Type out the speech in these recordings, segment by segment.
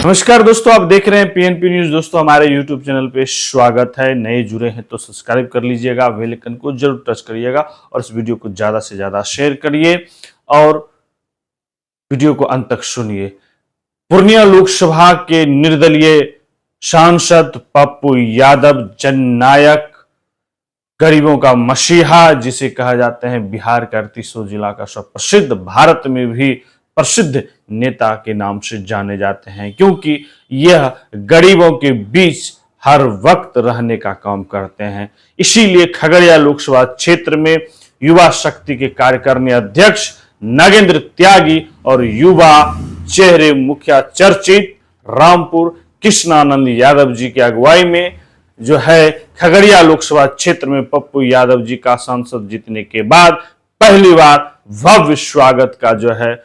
नमस्कार दोस्तों, आप देख रहे हैं पीएनपी न्यूज। दोस्तों, हमारे यूट्यूब चैनल पे स्वागत है। नए जुड़े हैं तो सब्सक्राइब कर लीजिएगा, बेल आइकन को जरूर टच करिएगा और इस वीडियो को ज्यादा से ज्यादा शेयर करिए और वीडियो को अंत तक सुनिए। पूर्णिया लोकसभा के निर्दलीय सांसद पप्पू यादव, जननायक, गरीबों का मसीहा जिसे कहा जाता है, बिहार का 38 जिला का प्रसिद्ध, भारत में भी प्रसिद्ध नेता के नाम से जाने जाते हैं, क्योंकि यह गरीबों के बीच हर वक्त रहने का काम करते हैं। इसीलिए खगड़िया लोकसभा क्षेत्र में युवा शक्ति के कार्यकारिणी अध्यक्ष नागेंद्र त्यागी और युवा चेहरे मुखिया चर्चित रामपुर कृष्णानंद यादव जी की अगुवाई में जो है खगड़िया लोकसभा क्षेत्र में पप्पू यादव जी का सांसद जीतने के बाद पहली बार भव्य स्वागत का जो है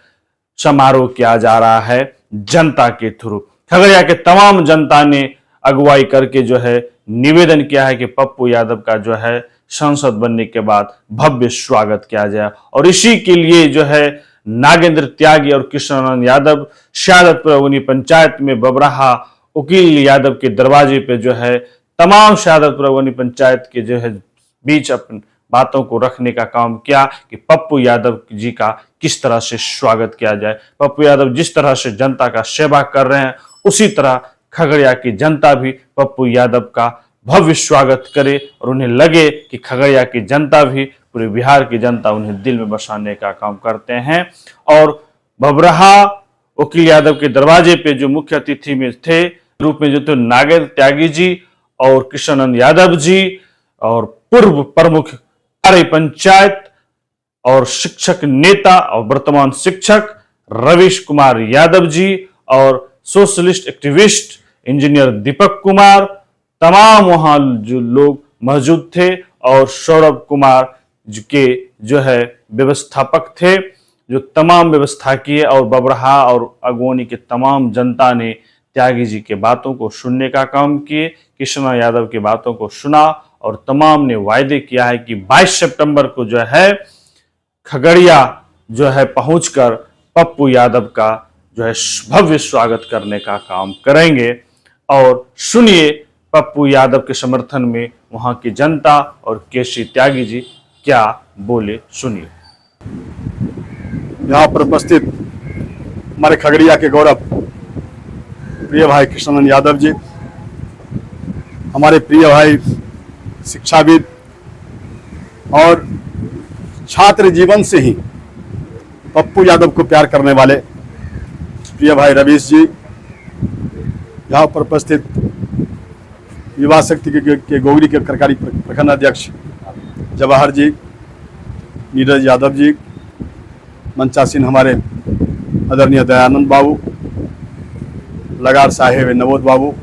समारोह किया जा रहा है जनता के थ्रू। खगड़िया के तमाम जनता ने अगुवाई करके जो है निवेदन किया है कि पप्पू यादव का जो है सांसद बनने के बाद भव्य स्वागत किया जाए और इसी के लिए जो है नागेंद्र त्यागी और कृष्णानंद यादव शहादतपुर पंचायत में बबराहा वकील यादव के दरवाजे पे जो है तमाम शहादतपुर पंचायत के जो है बीच अपनी बातों को रखने का काम किया कि पप्पू यादव जी का किस तरह से स्वागत किया जाए। पप्पू यादव जिस तरह से जनता का सेवा कर रहे हैं उसी तरह खगड़िया की जनता भी पप्पू यादव का भव्य स्वागत करे और उन्हें लगे कि खगड़िया की जनता भी, पूरे बिहार की जनता उन्हें दिल में बसाने का काम करते हैं। और बबराहा वकील यादव के दरवाजे पे जो मुख्य अतिथि में थे रूप में जो थे नागेंद्र त्यागी जी और कृष्णानंद यादव जी और पूर्व प्रमुख कार्य पंचायत और शिक्षक नेता और वर्तमान शिक्षक रवीश कुमार यादव जी और socialist activist engineer Deepak Kumar, तमाम वहां जो लोग मौजूद थे और सौरभ कुमार के जो है व्यवस्थापक थे जो तमाम व्यवस्था किए और बबराहा और अगोनी के तमाम जनता ने त्यागी जी के बातों को सुनने का काम किए, कृष्णा यादव की बातों को सुना और तमाम ने वायदे किया है कि 22 सितंबर को जो है खगड़िया जो है पहुंचकर पप्पू यादव का जो है भव्य स्वागत करने का काम करेंगे। और सुनिए पप्पू यादव के समर्थन में वहां की जनता और केसी त्यागी जी क्या बोले, सुनिए। यहाँ पर उपस्थित हमारे खगड़िया के गौरव प्रिय भाई कृष्णानंद यादव जी, हमारे प्रिय भाई शिक्षाविद और छात्र जीवन से ही पप्पू यादव को प्यार करने वाले प्रिय भाई रवीश जी, यहाँ पर उपस्थित युवा शक्ति के गोगरी के कार्यकारी प्रखंड अध्यक्ष जवाहर जी, नीरज यादव जी, मंचासीन हमारे आदरणीय दयानंद बाबू, लगार साहेब नवोद बाबू,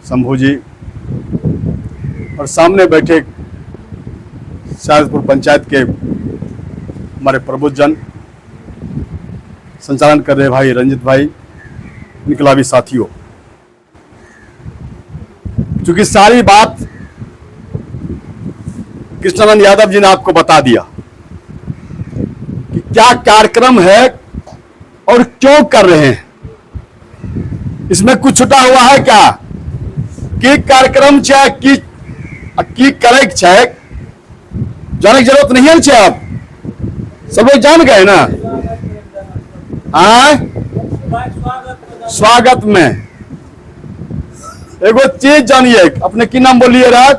शंभू जी और सामने बैठे शहादतपुर पंचायत के हमारे प्रबुद्ध जन, संचालन कर रहे भाई रंजित भाई, इनकलाबी साथियों, क्योंकि सारी बात कृष्णानंद यादव जी ने आपको बता दिया कि क्या कार्यक्रम है और क्यों कर रहे हैं। इसमें कुछ छुटा हुआ है क्या कि कार्यक्रम चाहे की करे चाहे जाने की जरूरत नहीं है। आप सब लोग जान गए ना। स्वागत में एगो चीज जानिए, अपने की नाम बोलिए राज?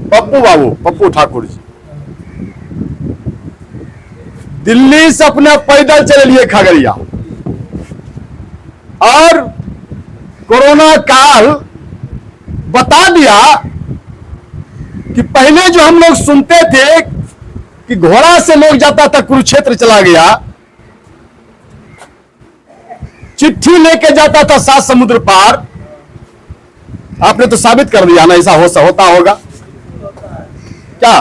पप्पू बाबू, पप्पू ठाकुर जी दिल्ली से अपने पैदल चले लिए खगड़िया और कोरोना काल बता दिया कि पहले जो हम लोग सुनते थे कि घोड़ा से लोग जाता था कुरुक्षेत्र चला गया, चिट्ठी लेके जाता था 7 समुद्र पार, आपने तो साबित कर दिया ना ऐसा होता होगा क्या?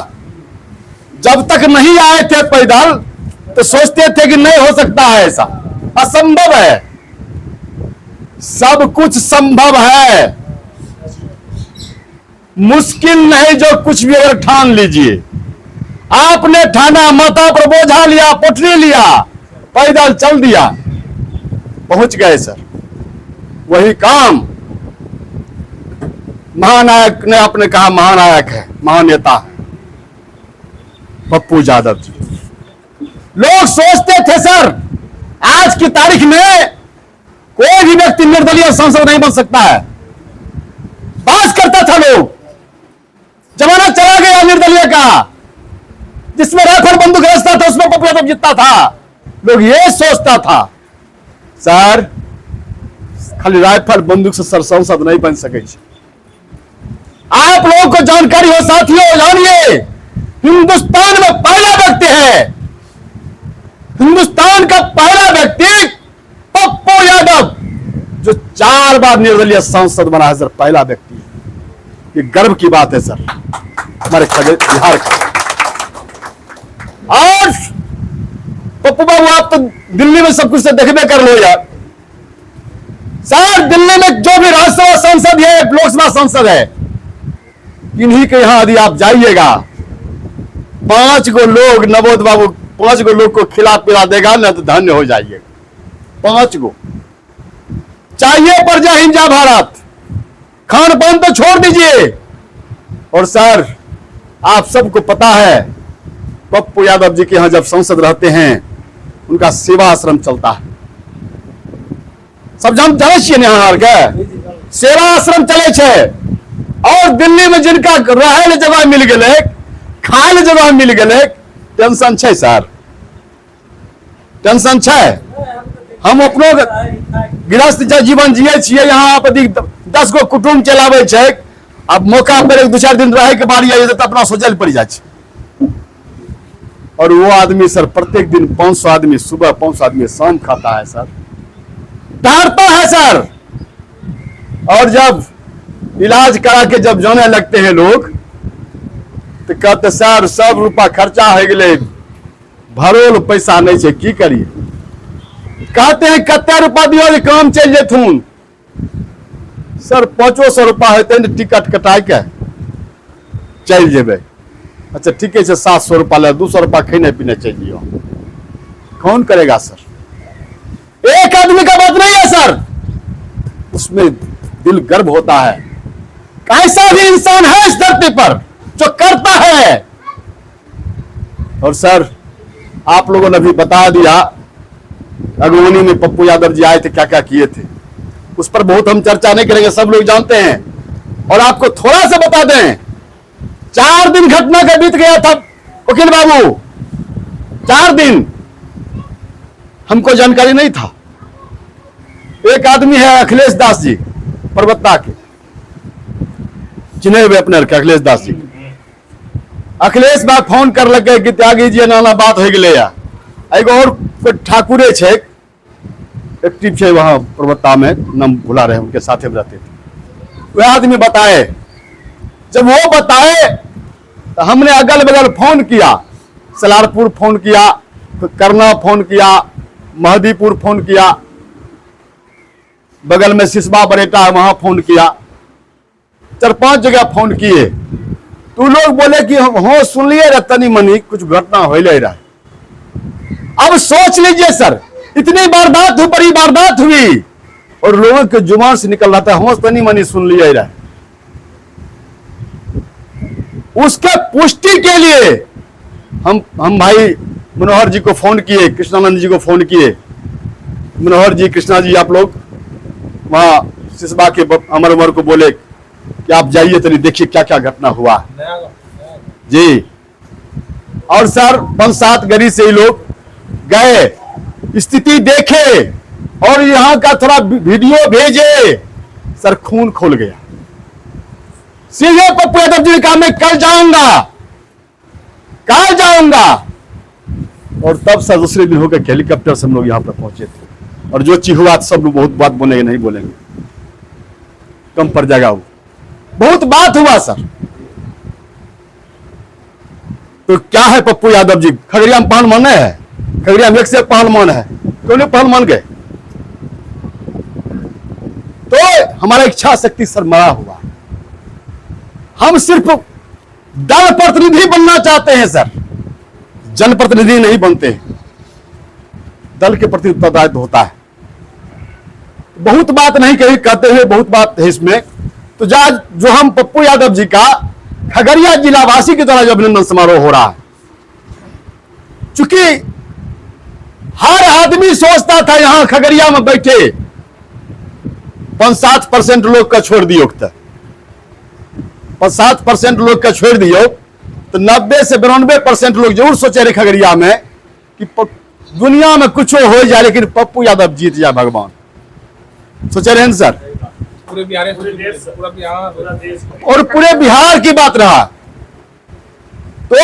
जब तक नहीं आए थे पैदल तो सोचते थे कि नहीं हो सकता है, ऐसा असंभव है। सब कुछ संभव है, मुश्किल नहीं जो कुछ भी अगर ठान लीजिए। आपने ठाना, माथा पर बोझा लिया, पोटली लिया, पैदल चल दिया, पहुंच गए सर। वही काम महानायक ने आपने कहा महानायक है, महानेता है पप्पू यादव जी। लोग सोचते थे सर आज की तारीख में कोई भी व्यक्ति निर्दलीय सांसद नहीं बन सकता है। बात करता था लोग, जमाना चला गया निर्दलीय का, जिसमें राइफल बंदूक रचता था उसमें पप्पू यादव जीतता था। लोग ये सोचता था सर खाली राइफल बंदूक से सर सांसद नहीं बन सके। आप लोगों को जानकारी हो साथियों, जानिए हिंदुस्तान में पहला व्यक्ति है, हिंदुस्तान का पहला व्यक्ति पप्पू यादव जो 4 बार निर्दलीय सांसद बना है सर, पहला व्यक्ति है। ये गर्व की बात है सर हमारे बिहार का। और पप्पू बाबू आप तो दिल्ली में सब कुछ से देखबे कर लो यार सर, दिल्ली में जो भी राज्यसभा सांसद है, लोकसभा सांसद है, इन्हीं के यहां यदि आप जाइएगा 5 गो लोग नवोद बाबू 5 गो लोग को खिला पिला देगा ना तो धन्य हो जाइएगा। 5 गो चाहिए पर जय हिंद जय भारत, खान पान तो छोड़ दीजिए। और सर आप सबको पता है पप्पू यादव जी के यहां जब सांसद रहते हैं उनका सेवा आश्रम चलता है, सब जाने छिए यहाँ के सेवा आश्रम चले छे। और दिल्ली में जिनका रहे जगह मिल गए, खाए जगह मिल गए, टेंशन छे सर, टेंशन छे। हम अपनो गृहस्थ जीवन जिये छिए, यहाँ पर 10 गो कुटुंब चलावे छे। अब मौका पर 2-4 दिन रहे के बारी आई तो अपना सोचल पड़ जाए। और वो आदमी सर प्रत्येक दिन 500 आदमी सुबह 500 आदमी शाम खाता है सर, डरता है सर। और जब इलाज करा के जब जाने लगते हैं लोग तो कहते सर सब रुपया खर्चा हो गए, भरोल पैसा नहीं है, की करिए। कहते हैं कते रुपया दियो जे काम चल जेथुन। सर 500 रुपया होते हैं टिकट कटा के चल जेबे। अच्छा ठीक है 700 रुपया ले, 200 रुपया खाने पीने चाहिए, कौन करेगा सर? एक आदमी का बात नहीं है सर, उसमें दिल गर्व होता है। कैसा भी इंसान है इस धरती पर जो करता है। और सर आप लोगों ने भी बता दिया अगुवानी में पप्पू यादव जी आए थे, क्या क्या किए थे, उस पर बहुत हम चर्चा नहीं करेंगे, सब लोग जानते हैं। और आपको थोड़ा सा बता दें 4 दिन घटना का बीत गया था वकील बाबू, 4 दिन हमको जानकारी नहीं था। एक आदमी है अखिलेश दास जी पर्वता के, चिन्हे हुए अपने अखिलेश दास जी। अखिलेश बा फोन कर लगे कि त्यागी जी नाना बात हो गए। एगो और कोई ठाकुरे छे एक्टिव छे वहां पर्वता में, नाम भुला रहे, उनके साथे में रहते थे। वह आदमी बताए, जब वो बताए तो हमने अगल बगल फोन किया, सलारपुर फोन किया, करना फोन किया, महदीपुर फोन किया, बगल में सिसबा बरेटा है वहां फोन किया, 4-5 जगह फोन किए। तो लोग बोले कि हो सुन लिए तनी मनी कुछ घटना हो रहा। अब सोच लीजिए सर, इतनी वारदात हुई, बड़ी वारदात हुई और लोगों के जुबान से निकल रहा था हो तनी मनी सुन लिया रहा। उसके पुष्टि के लिए हम भाई मनोहर जी को फोन किए, कृष्णानंद जी को फोन किए। मनोहर जी, कृष्णा जी, आप लोग वहां सिसबा के अमर उमर को बोले कि आप जाइए तो देखिए क्या क्या घटना हुआ जी। और सर 5-7 गाड़ी से ही लोग गए, स्थिति देखे और यहां का थोड़ा वीडियो भेजे। सर खून खोल गया। सीधे पप्पू यादव जी ने कहा मैं कल जाऊंगा। और तब सर दूसरे दिन होकर हेलीकॉप्टर से हम लोग यहां पर पहुंचे थे। और जो चीज हुआ सब लोग बहुत बात बोलेंगे, नहीं बोलेंगे, कम पर जाएगा, वो बहुत बात हुआ सर। तो क्या है पप्पू यादव जी, खगड़िया में पहलवान है, खगड़िया में 1 से 1 पहलवान है, क्यों पहलवान गए? तो हमारा इच्छा शक्ति सर मरा हुआ। हम सिर्फ दल प्रतिनिधि बनना चाहते हैं सर, जनप्रतिनिधि नहीं बनते हैं। दल के प्रति उत्तरदायित्व होता है। बहुत बात नहीं कही, कहते हुए बहुत बात है इसमें। तो जो हम पप्पू यादव जी का खगड़िया जिलावासी की तरह जो अभिनंदन समारोह हो रहा है, चूंकि हर आदमी सोचता था यहां खगड़िया में बैठे 5-7% लोग का छोड़ दियो, 5-7% लोग का छोड़ दियो तो 90 से 92% लोग जरूर सोचे रहे खगड़िया में कि दुनिया में कुछ हो जाए लेकिन पप्पू यादव जीत जाए भगवान, सोचे रहे सर। पूरे बिहार और पूरे बिहार की बात रहा। तो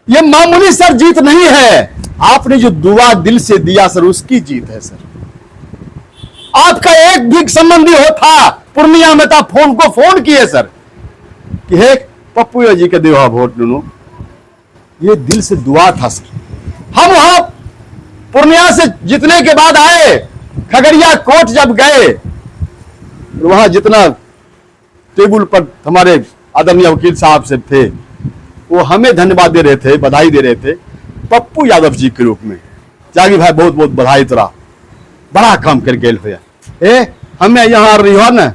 ये मामूली सर जीत नहीं है, आपने जो दुआ दिल से दिया सर उसकी जीत है सर। आपका एक भी संबंधी हो था पूर्णिया में था, फोन किए सर कि हे पप्पू जी के देवा वोट नुनू, ये दिल से दुआ था सर। हम वहां पूर्णिया से जीतने के बाद आए, खगड़िया कोर्ट जब गए, वहां जितना टेबल पर हमारे आदरणीय वकील साहब से थे वो हमें धन्यवाद दे रहे थे, बधाई दे रहे थे पप्पू यादव जी के रूप में, जागी भाई बहुत बहुत बधाई तोरा, बड़ा काम कर गेल हुआ। हमें यहाँ रही हो ना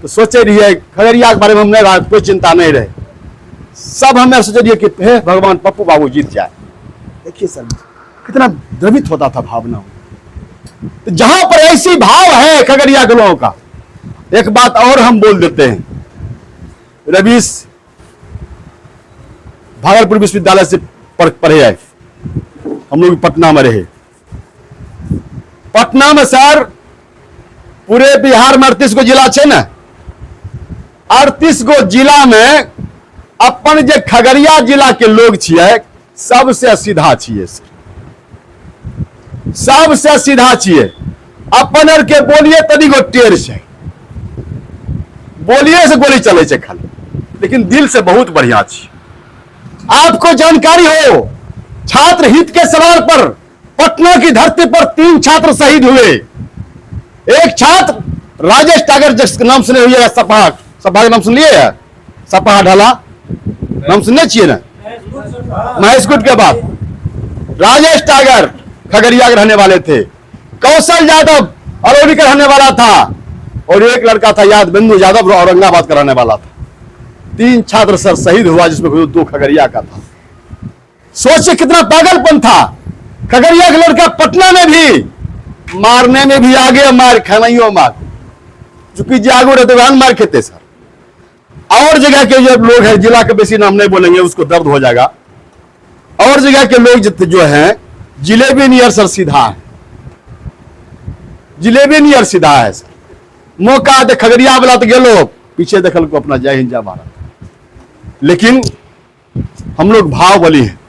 तो सोचे रहिए खगड़िया के बारे में हमने कोई चिंता नहीं रहे, सब हमें सोचे रहिए कि हे भगवान पप्पू बाबू जीत जाए। देखिए सर कितना द्रवित होता था भावना। तो जहां पर ऐसी भाव है खगड़िया के लोगों का, एक बात और हम बोल देते हैं, रवीश भागलपुर विश्वविद्यालय से पढ़े आए, हम लोग पटना में रहे। पटना में सर पूरे बिहार में 38 गो जिला छे ना, 38 गो जिला में अपन जे खगड़िया जिला के लोग छिए सबसे सीधा छिए सर, सबसे सीधा छिए। अपन और के बोलिए तनी गो टेर छै, बोलिए से गोली चले छै खाली, लेकिन दिल से बहुत बढ़िया छी। आपको जानकारी हो छात्र हित के सवाल पर पटना की धरती पर 3 छात्र शहीद हुए। एक छात्र राजेश टागर जिसके नाम सुने हुए, सपा का नाम सुन लिए, सपा ढाला नाम सुनने चाहिए ना, महेशकुट के बाद राजेश टागर खगड़िया के रहने वाले थे, कौशल यादव अलौली का रहने वाला था, और एक लड़का था यादवेंदु यादव औरंगाबाद का रहने वाला था। 3 छात्र सर शहीद हुआ, जिसमें 2 खगड़िया का था। सोचिए कितना पागलपन था। खगड़िया का लड़का पटना में भी मारने में भी आगे, मार खानाइयो मार, चूंकि जागो रहते वहां मार खेते सर। और जगह के जो लोग हैं, जिला के बेसी नाम नहीं बोलेंगे उसको दर्द हो जाएगा, और जगह के लोग जो हैं जिलेबी नियर सर सीधा है, जिलेबी नियर सीधा है सर। मौका दे खगड़िया वाला तो गेलो पीछे देखल को अपना जय हिंद जय भारत। लेकिन हम लोग भाव बली हैं,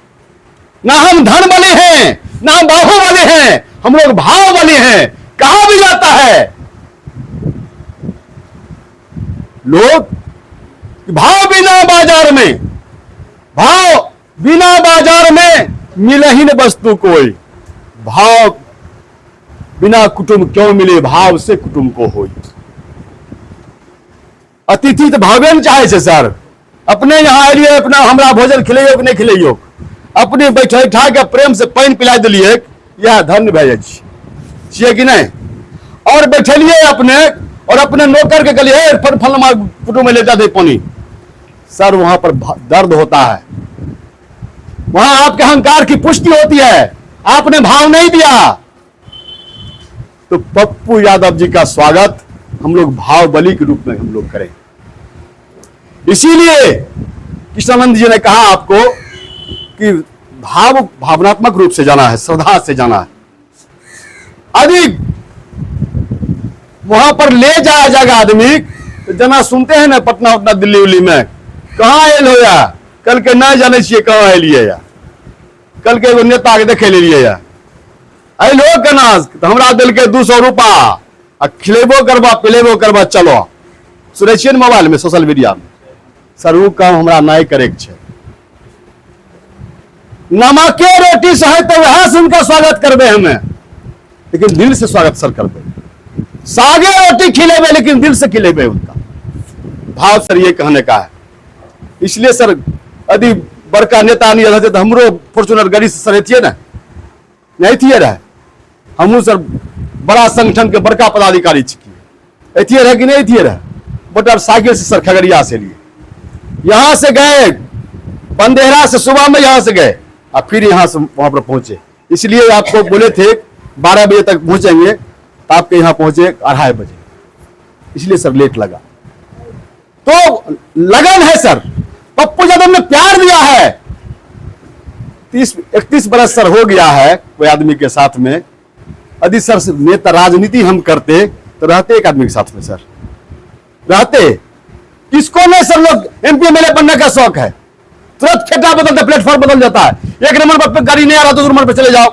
ना हम धन बली हैं ना हम बाहु बली हैं, हम लोग भाव बली हैं। कहा भी जाता है लोग भाव बिना बाजार में, भाव बिना बाजार में मिले ही न वस्तु कोई, भाव बिना कुटुंब क्यों मिले, भाव से कुटुंब को होई। अतिथि तो भावे न चाहे छे सर, अपने यहाँ एलिए अपना हमरा भोजन खिलैयो कि नहीं खिलैयो, अपने बैठे ठा के प्रेम से पानी पिला दिलिए, यह धन्य भैया छिए कि नहीं। और बैठलिए अपने और अपने नौकर के गलिए फलमा कुटुंब में ले जाते पानी, सर वहां पर दर्द होता है, वहां आपके अहंकार की पुष्टि होती है, आपने भाव नहीं दिया। तो पप्पू यादव जी का स्वागत हम लोग भाव बलि के रूप में हम लोग करें। इसीलिए कृष्णानंद जी ने कहा आपको कि भावनात्मक रूप से जाना है, श्रद्धा से जाना है। यदि वहां पर ले जाया जाएगा आदमी, तो जना सुनते हैं ना पटना उटना दिल्ली उल्ली में, कहाँ आयल हो या कल के नहीं जाने छिए कहाँ आलिए या, कल के एगो नेता के देखे लिए या अल हो केना तो हमरा दिल के 200 रुपा आ खिलेबो करबा पिलेबो करबा, चलो सुनै छियै मोबाइल में सोशल मीडिया में। सर वो काम हमरा नहीं करे के छै। नमके रोटी सहे तो वह से उनका स्वागत करबे हमें, लेकिन दिल से स्वागत सर करबे। सागे रोटी खिलेबे लेकिन दिल से खिलेबे उनका भाव सर, ये कहने का है। इसलिए सर यदि बड़का नेता नहीं रहते तो हमरो फॉर्चुनर गाड़ी से सर थिए ना, नहीं थिए रहे, हमू सर बड़ा संगठन के बड़का पदाधिकारी छी। एथियर है कि नहीं एथियर है, मोटरसाइकिल से सर खगड़िया से लिए, यहां से गए बंदेहरा से, सुबह में यहां से गए और फिर यहां से वहां पर पहुंचे। इसलिए आपको बोले थे 12 बजे तक पहुंचेंगे, तो आपके यहां पहुंचे 2:30 बजे, इसलिए सर लेट लगा। तो लगन है सर, पप्पू यादव ने प्यार दिया है। 31 बरस सर हो गया है कोई आदमी के साथ में। यदि सर नेता राजनीति हम करते तो रहते एक आदमी के साथ में सर, रहते। किसको नहीं सर लोग एमपी एमएलए बनने का शौक है, तुरंत खेटा बदलता, प्लेटफॉर्म बदल जाता है। एक नंबर पर गाड़ी नहीं आ रहा, दूसरे नंबर पर चले जाओ,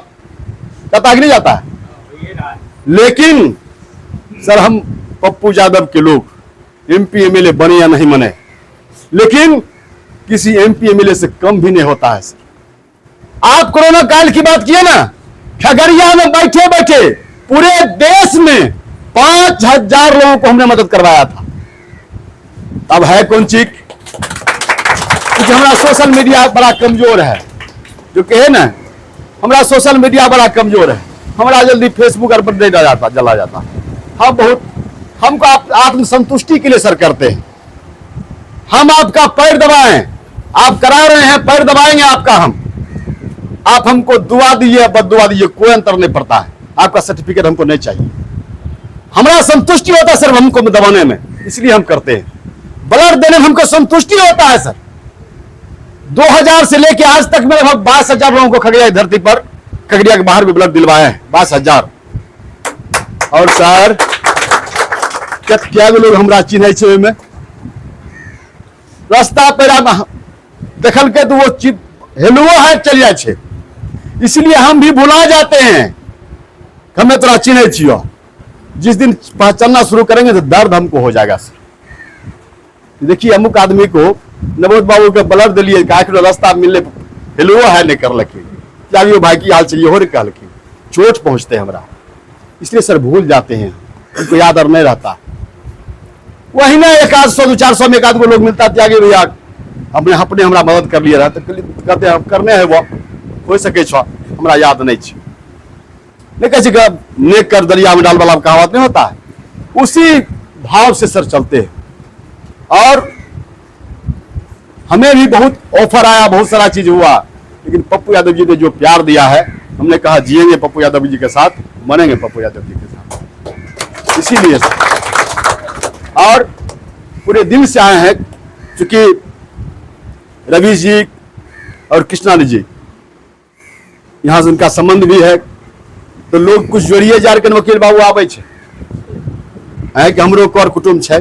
जाता है कि नहीं जाता है। लेकिन सर हम पप्पू यादव के लोग एमपी एमएलए बने या नहीं बने, लेकिन किसी एमपी एमएलए से कम भी नहीं होता है सर। आप कोरोना काल की बात किए ना, खगड़िया में बैठे बैठे पूरे देश में 5000 लोगों को हमने मदद करवाया था। अब है कौन चीज, क्योंकि हमारा सोशल मीडिया बड़ा कमजोर है, जो कहे ना हमारा सोशल मीडिया बड़ा कमजोर है, हमारा जल्दी फेसबुक पर नहीं जला जाता। हम बहुत, हमको आत्मसंतुष्टि के लिए सर करते हैं। हम आपका पैर दबाएं, आप करा रहे हैं, पैर दबाएंगे आपका हम। आप हमको दुआ दीजिए, बददुआ दीजिए, कोई अंतर नहीं पड़ता है। आपका सर्टिफिकेट हमको नहीं चाहिए, हमारा संतुष्टि होता है सर हमको दबाने में, इसलिए हम करते हैं। ब्लड देने में हमको संतुष्टि होता है सर। 2000 से लेके आज तक में लगभग 22,000 लोगों को खगड़िया की धरती पर, खगड़िया के बाहर भी ब्लड दिलवाए हैं, 22,000। और सर क्या लोग हमरा चिन्ह छे में, रास्ता पर देखल के तो वो हेलो है चल जाए छे, इसलिए हम भी भुला जाते हैं। हमें तोरा चिन्ह छियो, जिस दिन पहचानना शुरू करेंगे तो दर्द हमको हो जाएगा सर। देखिए अमुक आदमी को नवोद बाबू के ब्लड दिलिए, रास्ता मिलने हेलो है नहीं कर लखी, क्या भाई की हाल चाहिए हो रे कह लखी, चोट पहुंचते हमरा, इसलिए सर भूल जाते हैं, उनको याद और नहीं रहता। वही ना 100-200-400 में एक आध को लोग मिलता त्यागी भैया अपने अपने हमरा मदद कर लिया तो कहते हैं करने है वो हो सके छो, हमरा याद नहीं छे। नहीं कहे नेक कर दरिया में डाल वाला कहावत नहीं होता है, उसी भाव से सर चलते हैं। और हमें भी बहुत ऑफर आया, बहुत सारा चीज हुआ, लेकिन पप्पू यादव जी ने जो प्यार दिया है, हमने कहा जिएंगे पप्पू यादव जी के साथ, मरेंगे पप्पू यादव जी के साथ, इसीलिए और पूरे दिल से आए हैं। क्योंकि रवि जी और कृष्णानी जी यहाँ से उनका संबंध भी है, तो लोग कुछ जोड़िए जार के वकील बाबू आवे छे कि हमरो कर कुटुंब छे,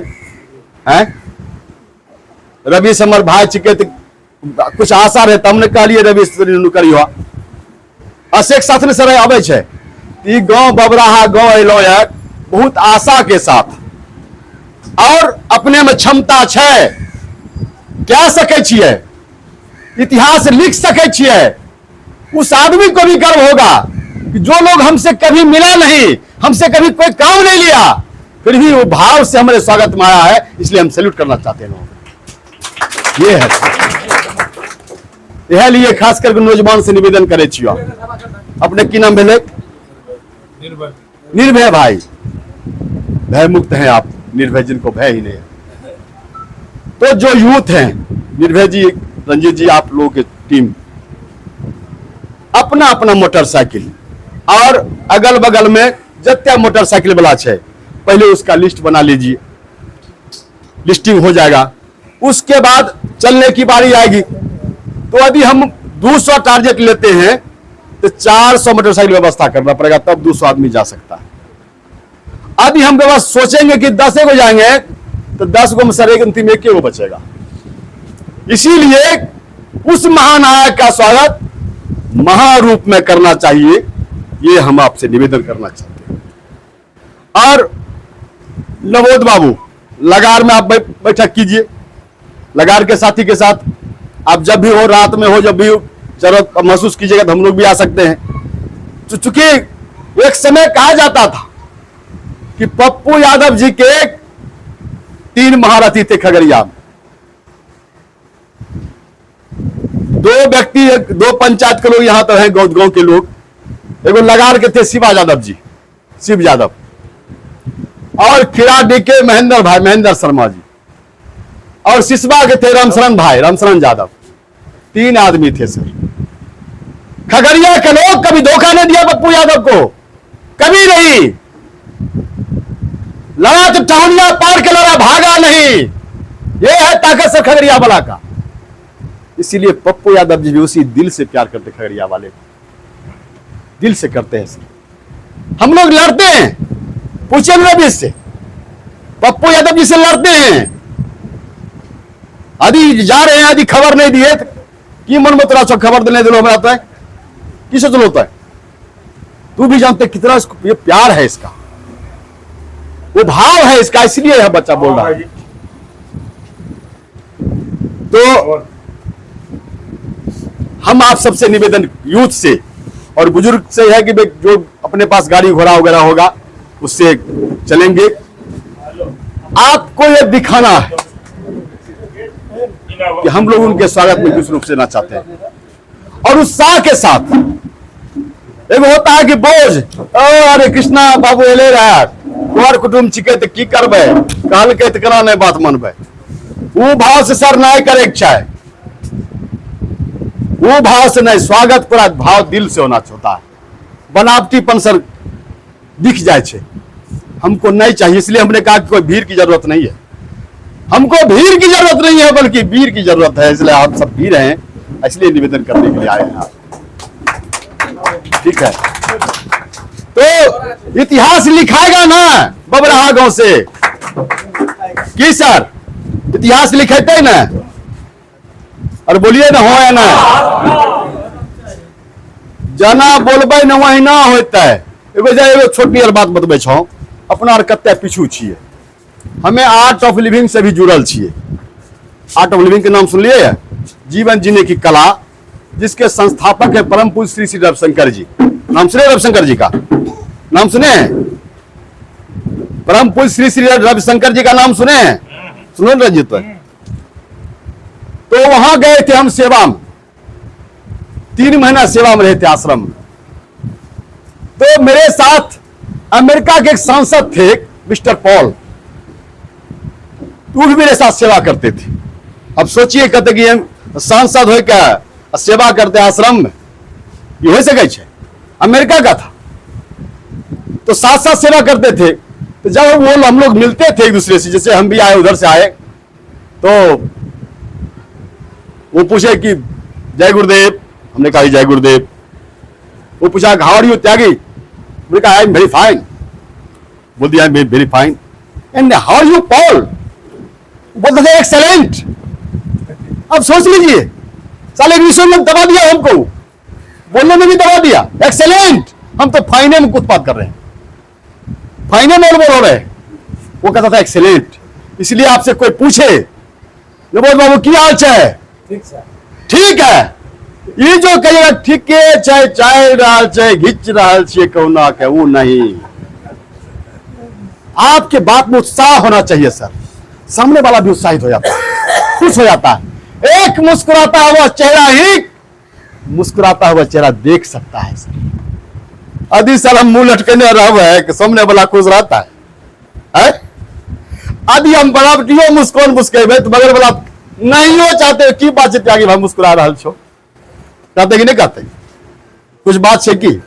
रवि से हमर भाई छिके, तो कुछ आशा रहे, हमने कहलिए रवि से करियो अशेक साथ में सर आवे छे। ई गांव बबराहा गांव अलो है बहुत आशा के साथ, और अपने में क्षमता छे, क्या सके छिए, इतिहास लिख सके छिए। उस आदमी को भी गर्व होगा कि जो लोग हमसे कभी मिला नहीं, हमसे कभी कोई काम नहीं लिया, फिर भी वो भाव से हमारे स्वागत में आया है, इसलिए हम सैल्यूट करना चाहते हैं। ये है, यह लिए खास करके नौजवान से निवेदन करे छियो। अपने की नाम भेले? निर्भय भाई, भय मुक्त हैं आप, निर्भय जिनको भय ही नहीं है। तो जो यूथ हैं, निर्भय जी, रंजीत जी, आप लोगों की टीम, अपना अपना मोटरसाइकिल और अगल बगल में जत्या मोटरसाइकिल वाला है, पहले उसका लिस्ट बना लीजिए, लिस्टिंग हो जाएगा। उसके बाद चलने की बारी आएगी, तो यदि हम 200 टारगेट लेते हैं तो 400 मोटरसाइकिल व्यवस्था करना पड़ेगा, तब 200 आदमी जा सकता है। यदि हम व्यवस्था सोचेंगे कि 10 को जाएंगे तो 10 को में सर एक अंतिम 1 को बचेगा। इसीलिए उस महानायक का स्वागत महारूप में करना चाहिए, ये हम आपसे निवेदन करना चाहते हैं। और नवोद बाबू, लगार में आप बैठक कीजिए, लगार के साथी के साथ आप जब भी हो, रात में हो, जब भी जरूरत महसूस कीजिएगा तो हम लोग भी आ सकते हैं। चूंकि एक समय कहा जाता था कि पप्पू यादव जी के 3 महारथी थे खगड़िया में, 2 व्यक्ति, 2 पंचायत के लोग यहां तो हैं, गांव के लोग, एगो लगार के थे शिवा यादव जी, शिव यादव, और खिराडी के महेंद्र शर्मा जी, और सिसवा के थे रामशरण यादव। 3 आदमी थे सर। खगड़िया के लोग कभी धोखा नहीं दिया पप्पू यादव को, कभी नहीं। लड़ा तो टाउनिया पार के लड़ा, भागा नहीं। ये है ताकत सर खगड़िया वाला का। इसीलिए पप्पू यादव जी भी उसी दिल से प्यार करते, खगड़िया वाले दिल से करते हैं सर। हम लोग लड़ते हैं, पूछे रवि से, पप्पू यादव जी से लड़ते हैं। आदि जा रहे हैं, आदि खबर नहीं दिए कि मन मत रहा, खबर देने दिलो में आता है, किसे दिल होता है। तू भी जानते कितना इसको ये प्यार है, इसका वो भाव है इसका, इसलिए यह बच्चा बोल रहा है। तो हम आप सबसे निवेदन, यूथ से और बुजुर्ग से है कि जो अपने पास गाड़ी घोड़ा वगैरह होगा उससे चलेंगे। आपको यह दिखाना है कि हम लोग उनके स्वागत में किस रूप से ना चाहते हैं, और उत्साह के साथ। एक होता है कि बोझ, अरे कृष्णा बाबू ले रहा, तुम्हारे कुटुंब छिके तो की करबे, कहल के करा नहीं बात मनबे। वो भाव से सर नहीं करे इच्छा है, वो भाव से नहीं, स्वागत पूरा भाव दिल से होना चाहता है। बनावटीपन सर दिख जाए छे, हमको नहीं चाहिए। इसलिए हमने कहा कि कोई भीड़ की जरूरत नहीं है, हमको भीड़ की जरूरत नहीं है, बल्कि वीर की जरूरत है। इसलिए आप सब वीर हैं, इसलिए निवेदन करने के लिए आए हैं। ठीक है, तो इतिहास लिखाएगा ना बबरहा गांव से कि सर इतिहास लिखेते ना, और बोलिए ना हो या ना, जना बोलबे ना वही ना होता है। एगो छोटी और बात बतबे छो, अपना और कते पीछू छिए, हमें आर्ट ऑफ लिविंग से भी जुड़ल छिए। आर्ट ऑफ लिविंग के नाम सुन लिए, जीवन जीने की कला, जिसके संस्थापक है परम पूज्य श्री श्री रविशंकर जी। नाम सुने रविशंकर जी का? नाम सुने? परम पूज्य श्री श्री रविशंकर जी का नाम सुने? सुनो रंजित। तो वहां गए थे हम सेवा में, 3 महीना सेवा में रहे थे आश्रम में। तो मेरे साथ अमेरिका के एक सांसद थे, मिस्टर पॉल, वो भी मेरे साथ सेवा करते थे। अब सोचिए, कहते कि हम सांसद हो क्या सेवा करते आश्रम में, ये हो सके छे? अमेरिका का था, तो साथ साथ सेवा करते थे। तो जब वो हम लोग मिलते थे एक दूसरे से, जैसे हम भी आए उधर से आए, तो वो पूछे कि जय गुरुदेव, हमने कहा जय गुरुदेव। वो पूछा हाउ आर यू त्यागी, मैंने कहा आई एम वेरी फाइन। बोल दिया I am very fine. And how are you Paul, बोलते थे एक्सेलेंट। अब सोच लीजिए, साले इंग्लिश में दबा दिया हमको, बोलने में भी दबा दिया, एक्सेलेंट। हम तो फाइने में उत्पाद कर रहे हैं, फाइने में बोल रहे हैं। वो कहता था एक्सेलेंट। इसलिए आपसे कोई पूछे, नबोध बाबू की हाल चाहे, ठीक है, ये जो कहिएगा ठीक है, चाहे चाय रहा चाहे घिच रहा छे कौना के, वो नहीं। आपके बात में उत्साह होना चाहिए सर, सामने वाला भी उत्साहित हो जाता है, खुश हो जाता है। एक मुस्कुराता हुआ चेहरा ही मुस्कुराता हुआ चेहरा देख सकता है सर। यदि सर हम मुंह लटकने रहे कि सामने वाला खुश रहता है? यदि हम बनावटियो मुस्कान मुस्केबे तो बगल वाला नहीं हो चाहते की बात है, आगे भाई मुस्कुरा रहा छो, कहते कि नहीं कहते? कुछ बात है की।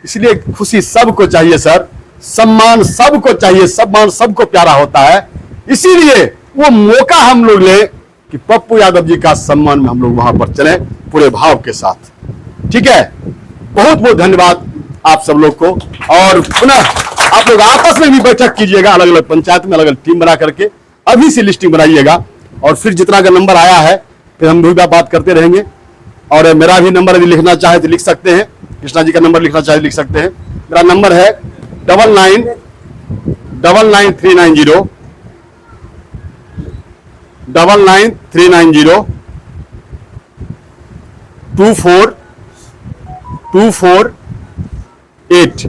इसलिए खुशी सबको चाहिए सर, सम्मान सबको चाहिए, सम्मान सबको प्यारा होता है। इसीलिए वो मौका हम लोग ले कि पप्पू यादव जी का सम्मान में हम लोग वहां पर चले पूरे भाव के साथ। ठीक है, बहुत बहुत धन्यवाद आप सब लोग को। और पुनः आप लोग आपस में भी बैठक कीजिएगा, अलग अलग पंचायत में अलग अलग टीम बना करके अभी से लिस्टिंग बनाइएगा, और फिर जितना का नंबर आया है फिर हम भी बात करते रहेंगे। और मेरा भी नंबर यदि लिखना चाहे तो लिख सकते हैं, कृष्णा जी का नंबर लिखना चाहे लिख सकते हैं। मेरा नंबर है 999390 99390 24248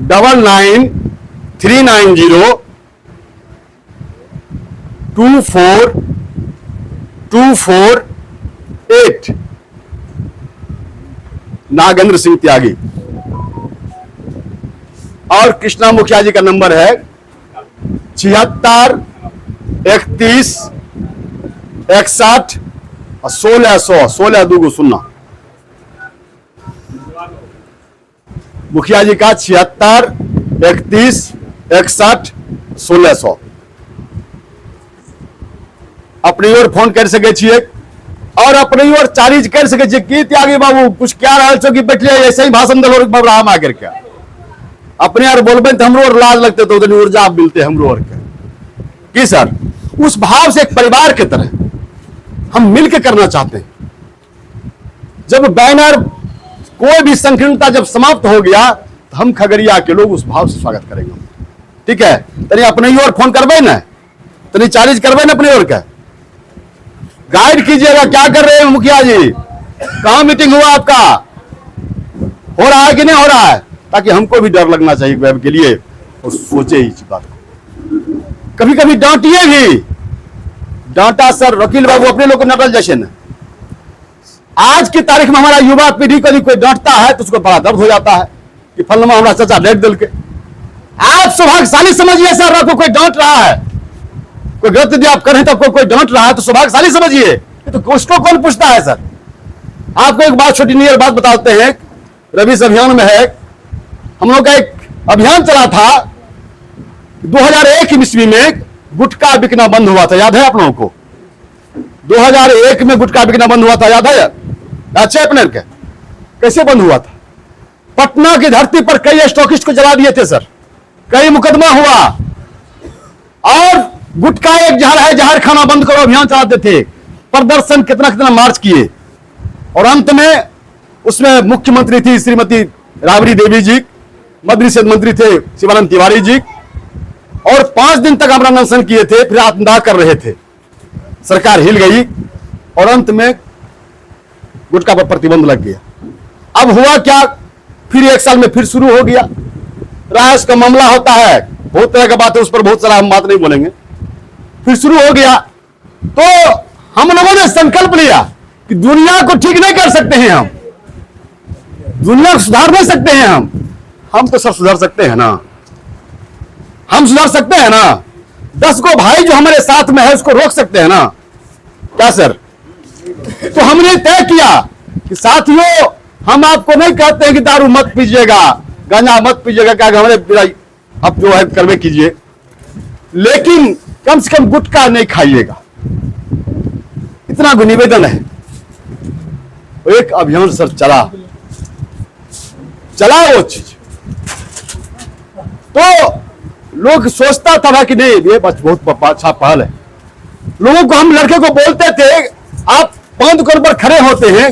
99390 24248 नागेंद्र सिंह त्यागी। और कृष्णा मुखिया जी का नंबर है 76 31 61 और 1600 16 2 सुनना। मुखिया जी का 76 31 61 1600 अपनी ओर फोन कर सके छिए और अपनी ओर चार्ज कर सके छिए कि त्यागी बाबू कुछ क्या रहा छो कि बैठिए ऐसे ही भाषण दल बबराम आकर के अपने यार बोलबे तो हमरो और लाज लगते तो उतनी ऊर्जा आप मिलते हमरो और के कि सर उस भाव से एक परिवार की तरह हम मिलकर करना चाहते हैं। जब बैनर कोई भी संकीर्णता जब समाप्त हो गया तो हम खगड़िया के लोग उस भाव से स्वागत करेंगे। ठीक है, तनी अपने ओर फोन करबे ना, तनी चार्ज करबे ना अपने ओर का, गाइड कीजिएगा क्या कर रहे हैं मुखिया जी, कहां मीटिंग हुआ आपका, हो रहा है कि नहीं हो रहा है, ताकि हमको भी डर लगना चाहिए वेब के लिए और सोचे इस बात को। कभी कभी डांटिए भी, डांटा सर वकील बाबू अपने लोग को नकल जैसे न। आज की तारीख में हमारा युवा पीढ़ी को कोई डांटता है तो उसको बड़ा दर्द हो जाता है कि फलनमा हमारा चाचा डांट दिल के। आप सौभाग्यशाली समझिए सर, आपको कोई डांट रहा है, कोई गलत यदि आप करें तो आपको कोई डांट रहा है तो सौभाग्यशाली समझिए, तो उसको कौन पूछता है सर। आपको एक बात छोटी नियर बात बताते हैं, रविश अभियान में है, हम लोग का एक अभियान चला था 2001 ईस्वी में, गुटखा बिकना बंद हुआ था, याद है आप लोगों को? 2001 में गुटखा बिकना बंद हुआ था, याद है? अच्छे अपने के कैसे बंद हुआ था? पटना की धरती पर कई स्टॉकिस्ट को जला दिए थे सर, कई मुकदमा हुआ, और गुटखा एक जहर है, जहर खाना बंद करो अभियान चलाते थे, प्रदर्शन कितना कितना मार्च किए, और अंत में उसमें मुख्यमंत्री थी श्रीमती राबड़ी देवी जी, मद्री निषेध मंत्री थे शिवानंद तिवारी जी, और 5 दिन तक हम अनशन किए थे, फिर आत्मदाह कर रहे थे, सरकार हिल गई और अंत में गुटखा पर प्रतिबंध लग गया। अब हुआ क्या, फिर 1 साल में फिर शुरू हो गया, रायस का मामला होता है, बहुत तरह का बात है, उस पर बहुत सारा हम बात नहीं बोलेंगे, फिर शुरू हो गया। तो हम लोगों ने संकल्प लिया कि दुनिया को ठीक नहीं कर सकते हैं हम, दुनिया को सुधार नहीं सकते हैं हम तो सर सुधार सकते हैं ना, हम सुधार सकते हैं ना, 10 को भाई जो हमारे साथ में है उसको रोक सकते हैं ना, क्या सर? तो हमने तय किया कि साथियों हम आपको नहीं कहते हैं कि दारू मत पीजिएगा, गांजा मत पीजिएगा, क्या हमारे आप जो है करवे कीजिए, लेकिन कम से कम गुटखा नहीं खाइएगा, इतना निवेदन है। एक अभियान सर चला वो चीज, तो लोग सोचता था कि नहीं ये बहुत अच्छा पहल है। लोगों को हम लड़के को बोलते थे आप 5 दुकान पर खड़े होते हैं,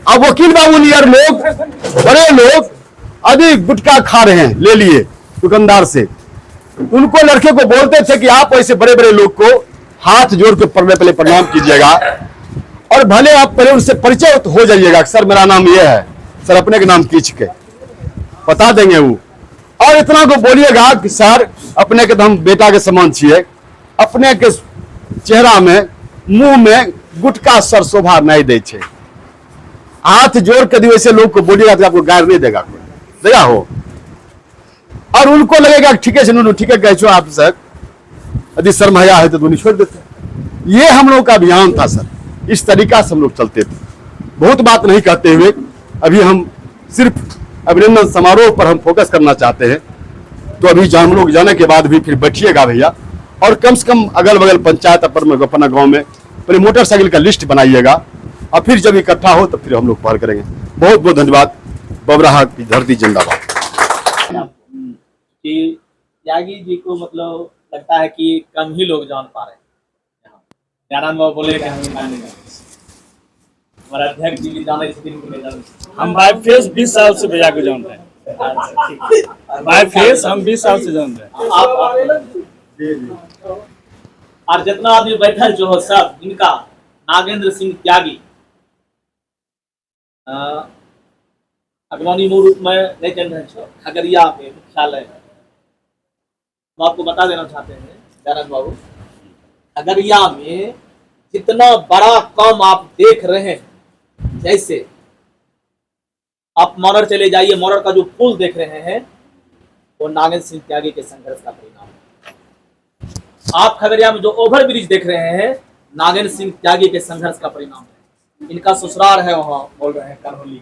अब वकील बाबू नियर लोग, बड़े लोग अधिक गुटखा खा रहे हैं, ले लिए दुकानदार से, उनको लड़के को बोलते थे कि आप ऐसे बड़े बड़े लोग को हाथ जोड़ के पहले प्रणाम कीजिएगा और भले आप पहले उनसे परिचय हो जाइएगा, सर मेरा नाम ये है, सर अपने के नाम खींच के बता देंगे वो, और इतना को बोलिएगा कि सर अपने के तो हम बेटा के समान छिए, अपने के चेहरा में मुंह में गुटखा सर शोभा नहीं दे छे, हाथ जोड़ के वैसे लोग को बोलिएगा तो आपको गायर नहीं देगा, कोई देगा हो, और उनको लगेगा ठीक है ठीक है कह आप सर यदि शर्माया है तो दोनों छोड़ देते। ये हम लोग का अभियान था सर, इस तरीका से हम लोग चलते थे। बहुत बात नहीं कहते हुए अभी हम सिर्फ अभिनंदन समारोह पर हम फोकस करना चाहते हैं, तो अभी हम लोग जाने के बाद भी फिर बैठिएगा भैया, और कम से कम अगल बगल पंचायत अपना गांव में पहले मोटरसाइकिल का लिस्ट बनाइएगा, और फिर जब इकट्ठा हो तो फिर हम लोग पहल करेंगे। बहुत बहुत धन्यवाद। बबराहा की धरती जिंदाबाद। कि त्यागी जी को मतलब लगता है कि कम ही लोग जान पा रहे हैं। नारायण बाबू बोले कि हम नहीं जानते, हमारा अध्यक्ष जी भी जाने इस दिन को नहीं जानते। हम बाय फेस 20 साल से भैया को जान रहे हैं, बाय फेस हम 20 साल से जान रहे हैं। और जितना आदमी बैठल जो हो सब इनका नागेंद्र सिंह त्यागी अगवानी मूल रूप में नहीं जान रहे छो, खगड़िया के मुख्यालय हम आपको बता देना चाहते हैं नारायण बाबू, खगड़िया में जितना बड़ा काम आप देख रहे हैं, जैसे आप मोरर चले जाइए, मोरर का जो पुल देख रहे हैं, वो नागेंद्र सिंह त्यागी के संघर्ष का परिणाम है। आप खगड़िया में जो ओवर ब्रिज देख रहे हैं, नागेंद्र सिंह त्यागी के संघर्ष का परिणाम है। इनका ससुराल है वहाँ, बोल रहे हैं करहोली।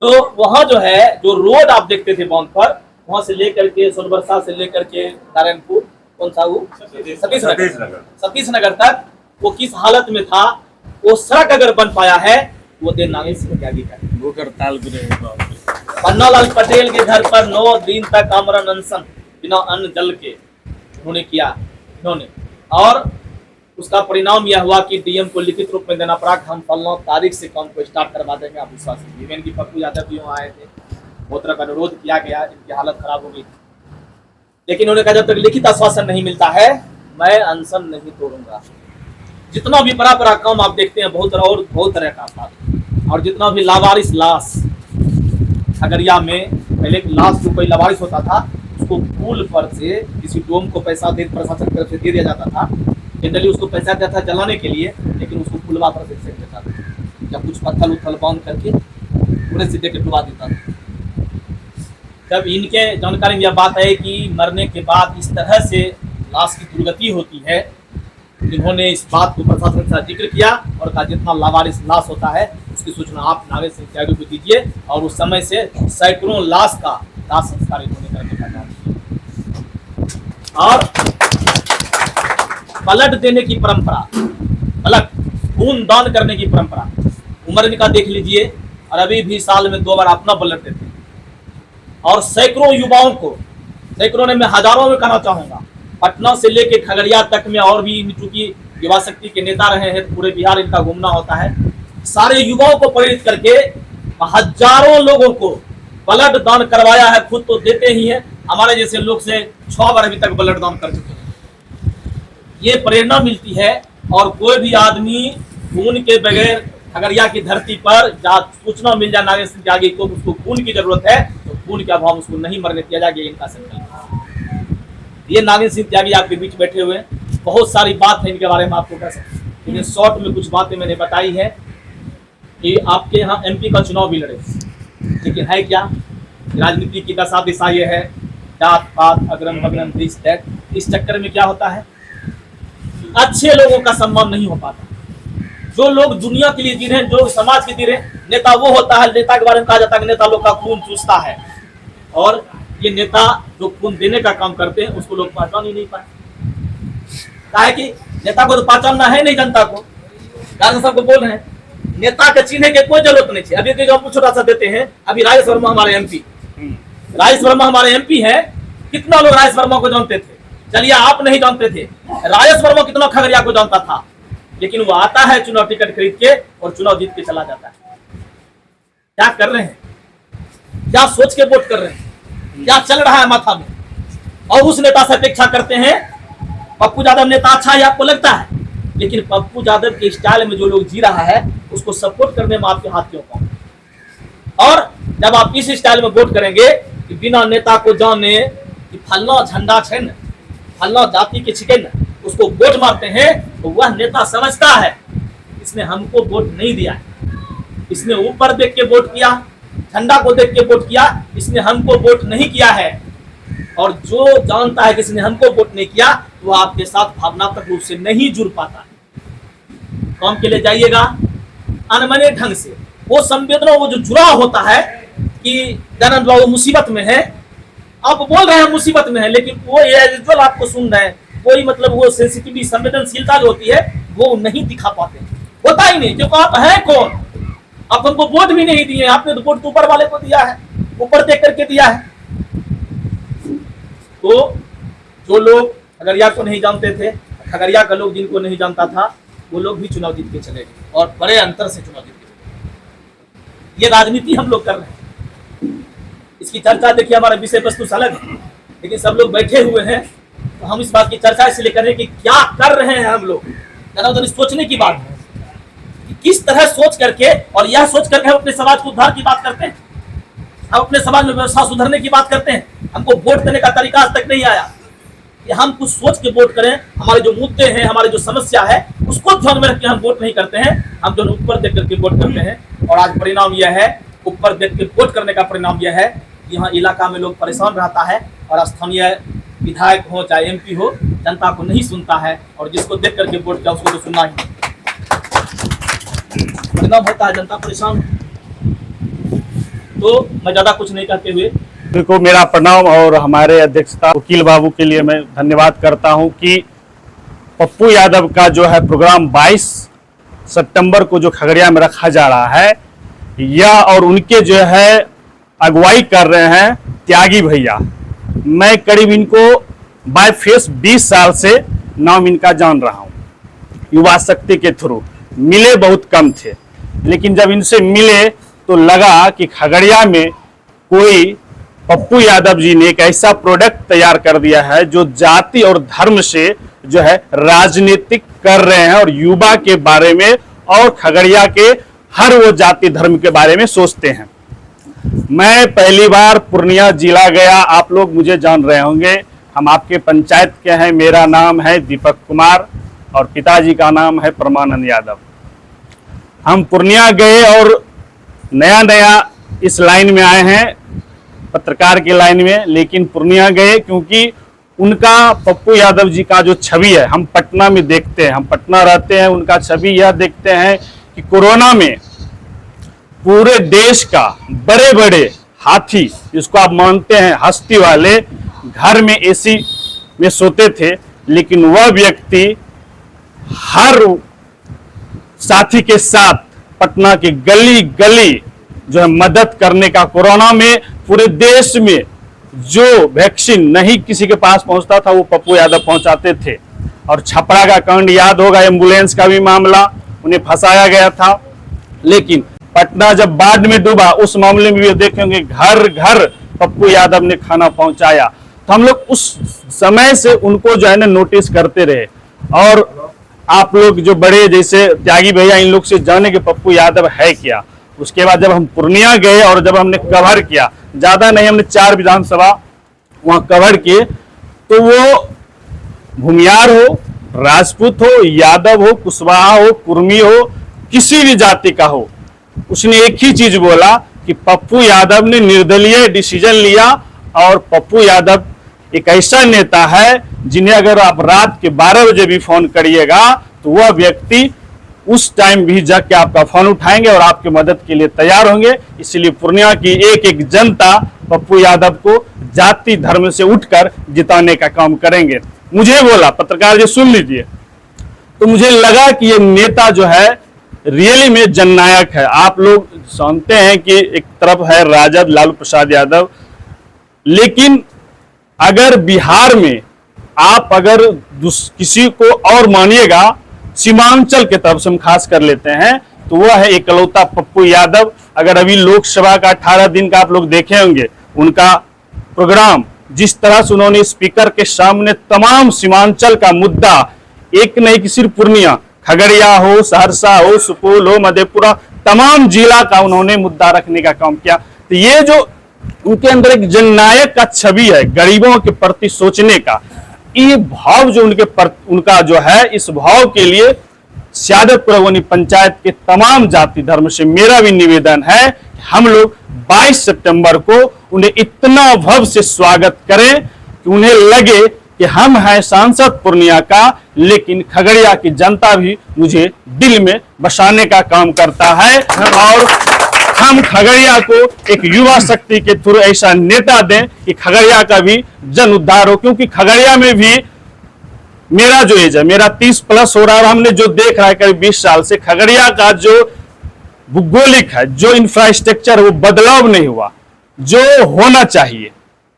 तो वहाँ जो है, जो रोड आप देखते थे बांध पर, वहां से लेकर के सोनबरसा से लेकर के नारायणपुर, कौन सा वो सतीश नगर तक, वो किस हालत में था, वो सड़क अगर बन पाया है वो दिन नागेंद्र सिंह त्यागी का। भूख हड़ताल भी रहे। पन्नालाल पटेल के घर पर 9 दिन तक आमरण अनशन बिना अन्न जल के उन्होंने किया इन्होंने, और उसका परिणाम यह हुआ कि डीएम को लिखित रूप में देना पड़ा, हम फलना तारीख से काम को स्टार्ट करवा देंगे, आप विश्वास कीजिए। इवन की पप्पू यादव भी वहाँ आए थे, बहुत तरह का अनुरोध किया गया, इनकी हालत खराब हो गई थी, लेकिन उन्होंने कहा जब तक लिखित आश्वासन नहीं मिलता है मैं अनशन नहीं तोड़ूंगा। जितना भी बड़ा बड़ा काम आप देखते हैं, बहुत तरह का था, और जितना भी लावारिस लाश खगड़िया में, पहले लाश जो कोई लावारिस होता था उसको पुल पर से किसी डोम को पैसा दे, प्रशासन की तरफ से दे दिया जाता था, जनरली उसको पैसा देता था जलाने के लिए, लेकिन उसको पुलवा पर से फेंक देता था, जब कुछ पत्थर उथल बांध करके पूरे सीधे के डुबा देता था। जब इनके जानकारी में यह बात है कि मरने के बाद इस तरह से लाश की दुर्गति होती है, इन्होंने इस बात को प्रशासन के साथ जिक्र किया और कहा जितना लावारिस लाश होता है उसकी सूचना आप नागेंद्र सिंह त्यागी को दीजिए, और उस समय से सैकड़ों लाश का दाह संस्कार इन्होंने करने का काम किया। और ब्लड देने की परंपरा, ब्लड खून दान करने की परंपरा, उम्र इनका देख लीजिए, और अभी भी साल में 2 बार अपना ब्लड देते हैं, और सैकड़ों युवाओं को, सैकड़ों ने, मैं हजारों में कहना चाहूंगा, पटना से लेके खगड़िया तक में, और भी चूंकि युवा शक्ति के नेता रहे हैं तो पूरे बिहार इनका घूमना होता है, सारे युवाओं को प्रेरित करके हजारों लोगों को ब्लड दान करवाया है। खुद तो देते ही हैं, हमारे जैसे लोग से 6 बार अभी तक ब्लड दान कर चुके हैं। ये प्रेरणा मिलती है, और कोई भी आदमी खून के बगैर खगड़िया की धरती पर जहाँ सूचना मिल जाए नागेंद्र सिंह त्यागी को उसको खून की जरूरत है, तो खून के अभाव उसको नहीं मरने दिया जाएगा, इनका संकल्प। ये नागेंद्र सिंह त्यागी आपके बीच बैठे हुए हैं, बहुत सारी बात है इनके बारे में आपको कह सकते हैं, लेकिन शॉर्ट में कुछ बातें मैंने बताई है कि आपके यहाँ एमपी का चुनाव भी लड़े, लेकिन है क्या, राजनीति की दशा दिशा ये है, जात पात अग्रम बग्रम दिस दैट, इस चक्कर में क्या होता है, अच्छे लोगों का सम्मान नहीं हो पाता। जो लोग दुनिया के लिए जी रहे हैं, जो समाज के जी रहे हैं, नेता वो होता है, नेता के बारे में कहा जाता है कि नेता लोग का खून चूसता है, और ये नेता जो खून देने का काम करते हैं उसको लोग पहचान ही नहीं पाए। कहा है कि नेता को तो पहचानना है नहीं, जनता को, गांधी साहब को बोल रहे हैं नेता के चीन्हे के कोई जरूरत नहीं है। अभी जो हम छोटा सा देते हैं, अभी राजेश वर्मा हमारे एमपी, राजेश वर्मा हमारे एमपी है, कितना लोग राजेश वर्मा को जानते थे, चलिए आप नहीं जानते थे, राजेश वर्मा कितना खगड़िया को जानता था, लेकिन वो आता है चुनाव टिकट खरीद के और चुनाव जीत के चला जाता है। क्या कर रहे हैं, क्या सोच के वोट कर रहे हैं, क्या चल रहा है माथा में, और उस नेता से अपेक्षा करते हैं। पप्पू यादव नेता अच्छा है आपको लगता है, लेकिन पप्पू यादव के स्टाइल में जो लोग जी रहा है उसको सपोर्ट करने में आपके हाथ क्यों कम। और जब आप इस स्टाइल में वोट करेंगे कि बिना नेता को जाने कि फलना झंडा छे न, फलना जाति के छिके न, उसको वोट मारते हैं, तो वह नेता समझता है इसने हमको वोट नहीं दिया है, इसने ऊपर देख के वोट किया, झंडा को देख के वोट किया, इसने हमको वोट नहीं किया है। और जो जानता है कि इसने हमको वोट नहीं किया, वो आपके साथ भावनात्मक रूप से नहीं जुड़ पाता। काम के लिए जाइएगा अनमने ढंग से, वो संवेदना, वो जो जुड़ाव होता है कि दयानंद बाबू मुसीबत में है, आप बोल रहे हैं मुसीबत में है, लेकिन वो एजुअल आपको सुन रहे हैं, कोई मतलब वो सेंसिटिविटी, संवेदनशीलता जो होती है वो नहीं दिखा पाते, होता ही नहीं, क्योंकि आप हैं कौन, आप हमको वोट भी नहीं दिए, आपने तो वोट ऊपर वाले को दिया है, ऊपर देख करके दिया है। तो जो लोग खगड़िया को नहीं जानते थे, खगड़िया का लोग जिनको नहीं जानता था, वो लोग भी चुनाव जीत के चले गए, और बड़े अंतर से चुनाव जीत के चले। ये राजनीति हम लोग कर रहे हैं, इसकी चर्चा देखिए, हमारा विषय वस्तु अलग है, लेकिन सब लोग बैठे हुए हैं, तो हम इस बात की चर्चा इसलिए कर रहे हैं कि क्या कर रहे हैं हम लोग, जरा सोचने की बात है कि किस तरह सोच करके, और यह सोच करके हम अपने समाज को उद्धार की बात करते हैं, हम अपने समाज में व्यवस्था सुधरने की बात करते हैं। हमको वोट देने का तरीका आज तक नहीं आया कि हम कुछ सोच के वोट करें, हमारे जो मुद्दे हैं, हमारे जो समस्या है उसको ध्यान में रख के हम वोट नहीं करते हैं, हम जो ऊपर देख करके वोट करते हैं। और आज परिणाम यह है, ऊपर देख के वोट करने का परिणाम यह है, यहाँ इलाका में लोग परेशान रहता है, और स्थानीय विधायक हो चाहे एमपी हो, जनता को नहीं सुनता है और जिसको देख करके वोट किया उसको तो सुनना ही परिणाम होता है, जनता परेशान। तो मैं ज्यादा कुछ नहीं कहते हुए को मेरा प्रणाम और हमारे अध्यक्षता वकील बाबू के लिए मैं धन्यवाद करता हूं कि पप्पू यादव का जो है प्रोग्राम 22 सितंबर को जो खगड़िया में रखा जा रहा है, यह और उनके जो है अगुवाई कर रहे हैं त्यागी भैया। मैं करीब इनको बाय फेस 20 साल से नाम इनका जान रहा हूं, युवा शक्ति के थ्रू। मिले बहुत कम थे, लेकिन जब इनसे मिले तो लगा कि खगड़िया में कोई पप्पू यादव जी ने एक ऐसा प्रोडक्ट तैयार कर दिया है जो जाति और धर्म से जो है राजनीतिक कर रहे हैं और युवा के बारे में और खगड़िया के हर वो जाति धर्म के बारे में सोचते हैं। मैं पहली बार पूर्णिया जिला गया, आप लोग मुझे जान रहे होंगे, हम आपके पंचायत के हैं। मेरा नाम है दीपक कुमार और पिताजी का नाम है परमानंद यादव। हम पूर्णिया गए और नया नया इस लाइन में आए हैं, पत्रकार की लाइन में, लेकिन पूर्णिया गए क्योंकि उनका पप्पू यादव जी का जो छवि है हम पटना में देखते हैं, हम पटना रहते हैं, उनका छवि यह देखते हैं कि कोरोना में पूरे देश का बड़े बड़े हाथी, जिसको आप मानते हैं हस्ती वाले, घर में एसी में सोते थे, लेकिन वह व्यक्ति हर साथी के साथ पटना के गली गली जो है मदद करने का। कोरोना में पूरे देश में जो वैक्सीन नहीं किसी के पास पहुंचता था वो पप्पू यादव पहुंचाते थे। और छपरा का कांड याद होगा, एम्बुलेंस का भी मामला, उन्हें फंसाया गया था, लेकिन पटना जब बाढ़ में डूबा उस मामले में भी देखेंगे घर घर पप्पू यादव ने खाना पहुंचाया। तो हम लोग उस समय से उनको जो है ना नोटिस करते रहे। और आप लोग जो बड़े जैसे त्यागी भैया, इन लोग से जाने के पप्पू यादव है क्या। उसके बाद जब हम पूर्णिया गए और जब हमने कवर किया, ज्यादा नहीं, हमने 4 विधानसभा वहां कवर किए, तो वो भूमियार हो, राजपूत हो, यादव हो, कुशवाहा हो, कुर्मी हो, किसी भी जाति का हो, उसने एक ही चीज बोला कि पप्पू यादव ने निर्दलीय डिसीजन लिया। और पप्पू यादव एक ऐसा नेता है जिन्हें अगर आप रात के 12 बजे भी फोन करिएगा तो वह व्यक्ति उस टाइम भी जाके आपका फोन उठाएंगे और आपके मदद के लिए तैयार होंगे। इसलिए पूर्णिया की एक एक जनता पप्पू यादव को जाति धर्म से उठकर जिताने का काम करेंगे। मुझे बोला, पत्रकार जी सुन लीजिए, तो मुझे लगा कि ये नेता जो है रियली में जननायक है। आप लोग जानते हैं कि एक तरफ है राजद लालू प्रसाद यादव, लेकिन अगर बिहार में आप अगर किसी को और मानिएगा, सीमांचल के तरफ से हम खास कर लेते हैं, तो वह है एकलौता पप्पू यादव। अगर अभी लोकसभा का 18 दिन का आप लोग देखे होंगे उनका प्रोग्राम, जिस तरह से उन्होंने स्पीकर के सामने तमाम सीमांचल का मुद्दा, एक नहीं कि सिर्फ पूर्णिया, खगड़िया हो, सहरसा हो, सुपौल हो, मधेपुरा, तमाम जिला का उन्होंने मुद्दा रखने का काम किया। तो ये जो उनके अंदर एक जननायक का छवि है, गरीबों के प्रति सोचने का, ये भाव जो उनका जो है, इस भाव के लिए सियादतपुर अगवनी पंचायत के तमाम जाति धर्म से मेरा भी निवेदन है कि हम लोग 22 सितंबर को उन्हें इतना भव्य से स्वागत करें कि उन्हें लगे कि हम हैं सांसद पूर्णिया का, लेकिन खगड़िया की जनता भी मुझे दिल में बसाने का काम करता है। और हम खगड़िया को एक युवा शक्ति के थ्रू ऐसा नेता दें कि खगड़िया का भी जन उद्धार हो। क्योंकि खगड़िया में भी मेरा जो एज है, मेरा 30 प्लस हो रहा है, हमने जो देख रहा है करीब 20 साल से, खगड़िया का जो भूगोलिक है, जो इंफ्रास्ट्रक्चर है, वो बदलाव नहीं हुआ जो होना चाहिए।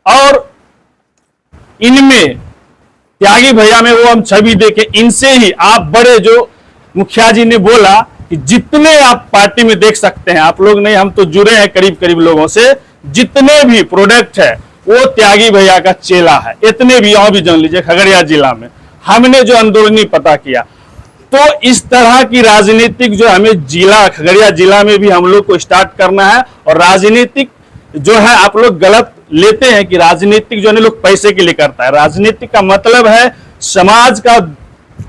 और इनमें त्यागी भैया में वो हम छवि देखे, इनसे ही आप बड़े जो मुखिया जी ने बोला कि जितने आप पार्टी में देख सकते हैं, आप लोग नहीं, हम तो जुड़े हैं करीब करीब लोगों से, जितने भी प्रोडक्ट है वो त्यागी भैया का चेला है। इतने भी और भी जान लीजिए खगड़िया जिला में हमने जो अंदरूनी पता किया। तो इस तरह की राजनीतिक जो हमें जिला खगड़िया जिला में भी हम लोग को स्टार्ट करना है। और राजनीतिक जो है आप लोग गलत लेते हैं कि राजनीतिक जो है लोग पैसे के लिए करता है। राजनीतिक का मतलब है समाज का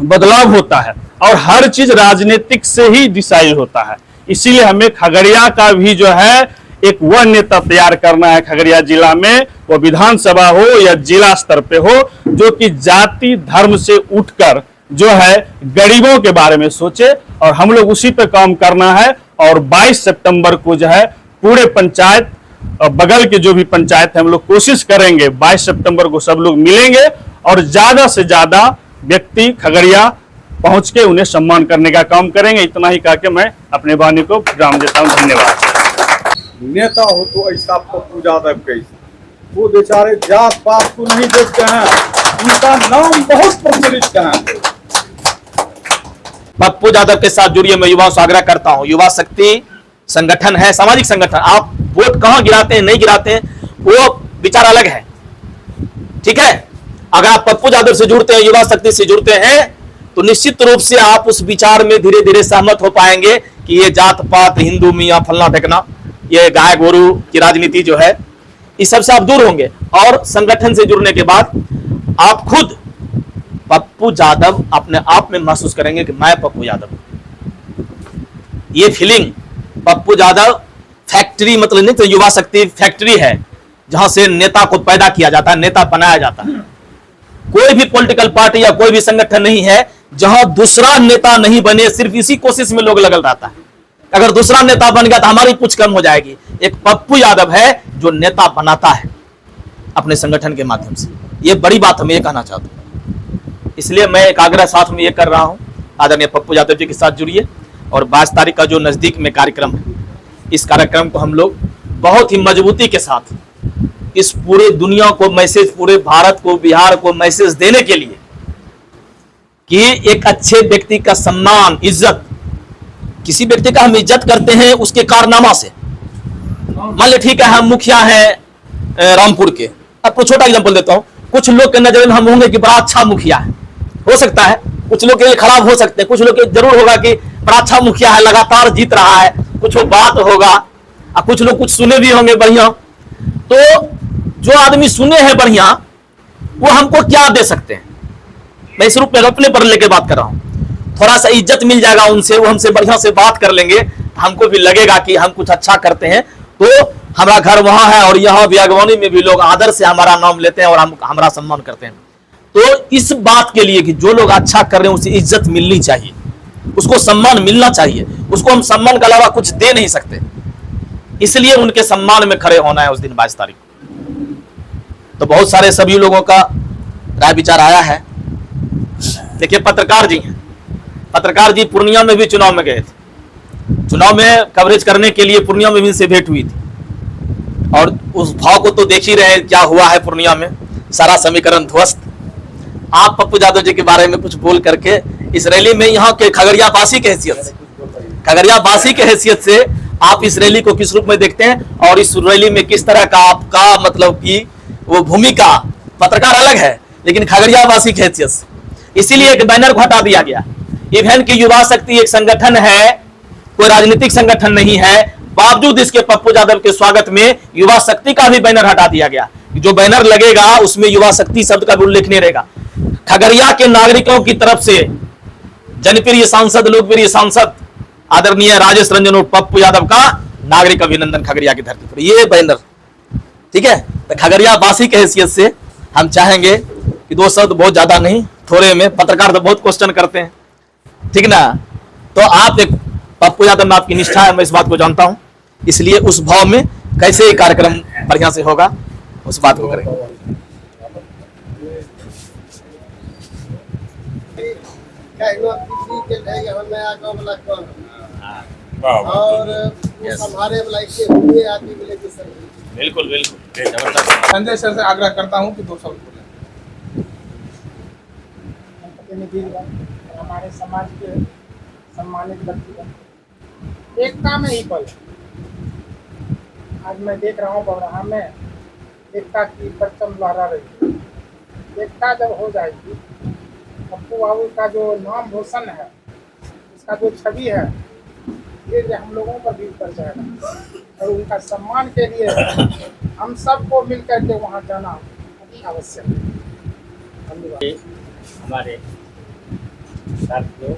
बदलाव होता है और हर चीज राजनीतिक से ही डिसाइड होता है। इसीलिए हमें खगड़िया का भी जो है एक वह नेता तैयार करना है खगड़िया जिला में, वो विधानसभा हो या जिला स्तर पे हो, जो कि जाति धर्म से उठकर जो है गरीबों के बारे में सोचे, और हम लोग उसी पे काम करना है। और 22 सितंबर को जो है पूरे पंचायत, बगल के जो भी पंचायत है, हम लोग कोशिश करेंगे 22 सितंबर को सब लोग मिलेंगे और ज्यादा से ज्यादा व्यक्ति खगड़िया पहुंच के उन्हें सम्मान करने का काम करेंगे। इतना ही कह के मैं अपने वाणी को विराम देता हूं। धन्यवाद। नेता हो तो ऐसा पप्पू यादव कैसे, वो बेचारे जात पात को नहीं देखते हैं, उनका नाम बहुत प्रचलित है। पप्पू यादव के साथ जुड़िए, मैं युवाओं से आग्रह करता हूं। युवा शक्ति संगठन है, सामाजिक संगठन। आप वोट कहां गिराते हैं नहीं गिराते हैं वो विचार अलग है, ठीक है। अगर आप पप्पू यादव से जुड़ते हैं, युवा शक्ति से जुड़ते हैं, तो निश्चित रूप से आप उस विचार में धीरे धीरे सहमत हो पाएंगे कि ये जात पात, हिंदू मियां फलना ढकना, ये गाय गोरू की राजनीति जो है, इस सब से आप दूर होंगे। और संगठन से जुड़ने के बाद आप खुद पप्पू यादव अपने आप में महसूस करेंगे कि मैं पप्पू यादव। ये फीलिंग पप्पू यादव फैक्ट्री मतलब नहीं, तो युवा शक्ति फैक्ट्री है जहां से नेता को पैदा किया जाता है, नेता बनाया जाता है। कोई भी पॉलिटिकल पार्टी या कोई भी संगठन नहीं है जहां दूसरा नेता नहीं बने, सिर्फ इसी कोशिश में लोग लगल रहता है। अगर दूसरा नेता बन गया तो हमारी पूछ कम हो जाएगी। एक पप्पू यादव है जो नेता बनाता है अपने संगठन के माध्यम से। ये बड़ी बात हम ये कहना चाहते हैं, इसलिए मैं एक आग्रह साथ में ये कर रहा हूं, आदरणीय पप्पू यादव जी के साथ जुड़िए। और 22 तारीख का जो नजदीक में कार्यक्रम है, इस कार्यक्रम को हम लोग बहुत ही मजबूती के साथ इस पूरे दुनिया को मैसेज, पूरे भारत को, बिहार को मैसेज देने के लिए कि एक अच्छे व्यक्ति का सम्मान, इज्जत, किसी व्यक्ति का हम इज्जत करते हैं उसके कारनामा से। मान ली ठीक है, हम मुखिया हैं रामपुर के, आपको छोटा एग्जांपल देता हूं। कुछ लोग के नजर में हम होंगे कि बड़ा अच्छा मुखिया है, हो सकता है कुछ लोग के लिए खराब हो सकते हैं, कुछ लोग के जरूर होगा कि बड़ा अच्छा मुखिया है, लगातार जीत रहा है, कुछ बात होगा, और कुछ लोग कुछ सुने भी होंगे बढ़िया। तो जो आदमी सुने हैं बढ़िया, वो हमको क्या दे सकते हैं? मैं इस रूप में अपने पर लेके बात कर रहा हूं। थोड़ा सा इज्जत मिल जाएगा उनसे, वो हमसे बढ़िया से बात कर लेंगे, हमको भी लगेगा कि हम कुछ अच्छा करते हैं। तो हमारा घर वहां है और यहाँ बागवानी में भी लोग आदर से हमारा नाम लेते हैं और हम हमारा सम्मान करते हैं। तो इस बात के लिए कि जो लोग अच्छा कर रहे हैं उसे इज्जत मिलनी चाहिए, उसको सम्मान मिलना चाहिए। उसको हम सम्मान के अलावा कुछ दे नहीं सकते, इसलिए उनके सम्मान में खड़े होना है उस दिन 22 तारीख को। तो बहुत सारे सभी लोगों का राय विचार आया है। देखिए पत्रकार जी हैं, पत्रकार जी पूर्णिया में भी चुनाव में गए थे, चुनाव में कवरेज करने के लिए पूर्णिया में भी इनसे भेंट हुई थी। और उस भाव को तो देख ही रहे क्या हुआ है पूर्णिया में, सारा समीकरण ध्वस्त। आप पप्पू यादव जी के बारे में कुछ बोल करके इस रैली में यहाँ के खगड़िया वासी के हैसियत से, खगड़िया वासी के हैसियत से आप इस रैली को किस रूप में देखते हैं और इस रैली में किस तरह का आपका मतलब कि वो भूमिका, पत्रकार अलग है लेकिन खगड़िया वासी की हैसियत से, इसीलिए एक बैनर को हटा दिया गया। इवन की युवा शक्ति एक संगठन है, कोई राजनीतिक संगठन नहीं है, बावजूद इसके पप्पू यादव के स्वागत में युवा शक्ति का भी बैनर हटा दिया गया। जो बैनर लगेगा उसमें युवा शक्ति शब्द का भी उल्लेख नहीं रहेगा। खगड़िया के नागरिकों की तरफ से जनप्रिय सांसद, लोकप्रिय सांसद आदरणीय राजेश रंजन और पप्पू यादव का नागरिक अभिनंदन खगड़िया की धरती पर, ये बैनर, ठीक है। तो खगड़िया वासी की हैसियत से हम चाहेंगे कि 2 शब्द, बहुत ज्यादा नहीं, थोड़े में, पत्रकार तो बहुत क्वेश्चन करते हैं, ठीक ना। तो आप एक पप्पू यादव में आपकी निष्ठा है, मैं इस बात को जानता हूं, इसलिए उस भाव में कैसे कार्यक्रम बढ़िया से होगा उस बात को करेंगे। और हमारे हुए आदमी मिले कि सर बिल्कुल बिल्कुल। संजय सर से आग्रह करता हूं कि 2 शब्द बोलें। हमारे समाज के सम्मानित व्यक्ति एकता में ही बल। आज मैं देख रहा हूँ बबरहा में एकता की परचम लहरा रही है। एकता जब हो जाएगी, पप्पू बाबू का जो नाम रोशन है, उसका जो छवि है, ये हम लोगों पर भी उतर जाएगा। और उनका सम्मान के लिए हम सबको मिल करके वहाँ जाना आवश्यक है। धन्यवाद। हमारे साथियों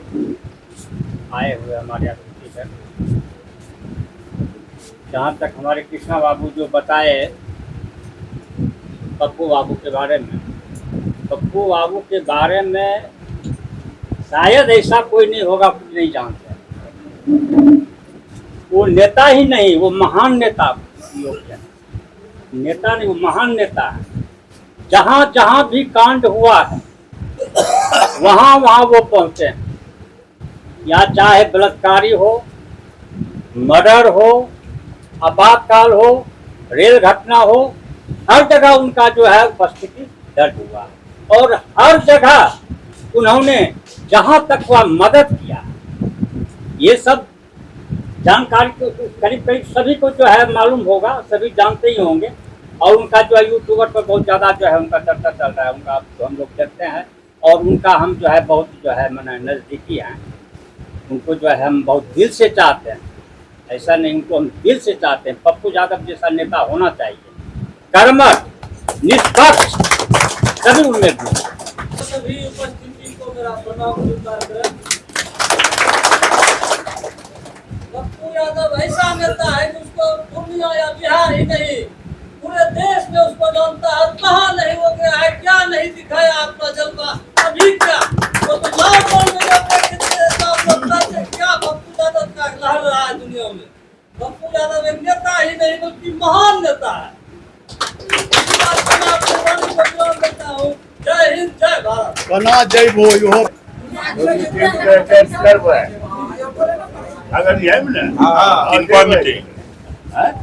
आए हुए हमारे अतिथि हैं, जहाँ तक हमारे कृष्णा बाबू जो बताए पप्पू बाबू के बारे में, पप्पू बाबू के बारे में शायद ऐसा कोई नहीं होगा कुछ नहीं जानता। वो नेता ही नहीं, वो महान नेता योग्य है। नेता नहीं, वो महान नेता है। जहाँ जहाँ भी कांड हुआ है वहाँ वहाँ वो पहुँचे हैं। या चाहे बलात्कारी हो, मर्डर हो, आपातकाल हो, रेल घटना हो, हर जगह उनका जो है उपस्थिति दर्ज हुआ है। और हर जगह उन्होंने जहाँ तक हुआ मदद किया। ये सब जानकारी को करीब करीब सभी को जो है मालूम होगा, सभी जानते ही होंगे। और उनका जो है यूट्यूबर पर बहुत ज़्यादा जो है उनका चर्चा चल रहा है, उनका तो हम लोग देखते हैं। और उनका हम जो है बहुत जो है माने नज़दीकी हैं। उनको जो है हम बहुत दिल से चाहते हैं, ऐसा नहीं, उनको हम दिल से चाहते हैं। पप्पू यादव जैसा नेता होना चाहिए, कर्मठ, निष्पक्ष, सभी उनमें भी। सभी उपस्थिति को मेरा प्रणाम स्वीकार करें। पप्पू यादव ऐसा नेता है जिसको दुनिया या बिहार ही नहीं पूरे देश में उसको जानता है। कहाँ नहीं हो गया है, क्या नहीं दिखाया अपना जलवा, अभी क्या वो तो लॉकडाउन में क्या पप्पू यादव का लहर रहा है दुनिया में। पप्पू यादव एक नेता ही नहीं बल्कि महान नेता है। जय हिंद, जय भारत। कना जय भो यो अगर ये है ना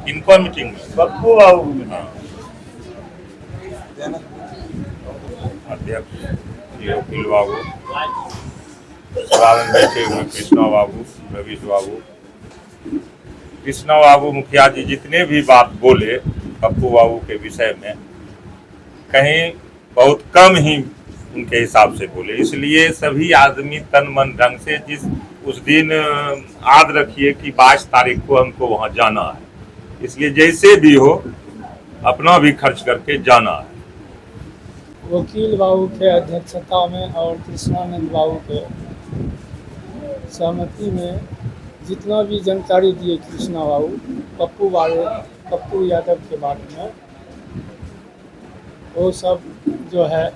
इनको मीटिंग में पप्पू बाबू अध्यक्ष ये वकील बाबू, सभापति बैठे हुए कृष्णा बाबू, रवीश बाबू, कृष्णा बाबू मुखिया जी जितने भी बात बोले पप्पू बाबू के विषय में, कहीं बहुत कम ही उनके हिसाब से बोले। इसलिए सभी आदमी तन मन ढंग से जिस उस दिन याद रखिए कि 22 तारीख को हमको वहाँ जाना है, इसलिए जैसे भी हो अपना भी खर्च करके जाना है। वकील बाबू के अध्यक्षता में और कृष्णानंद बाबू के सहमति में जितना भी जानकारी दिए कृष्णा बाबू पप्पू यादव के बारे में, वो सब जो है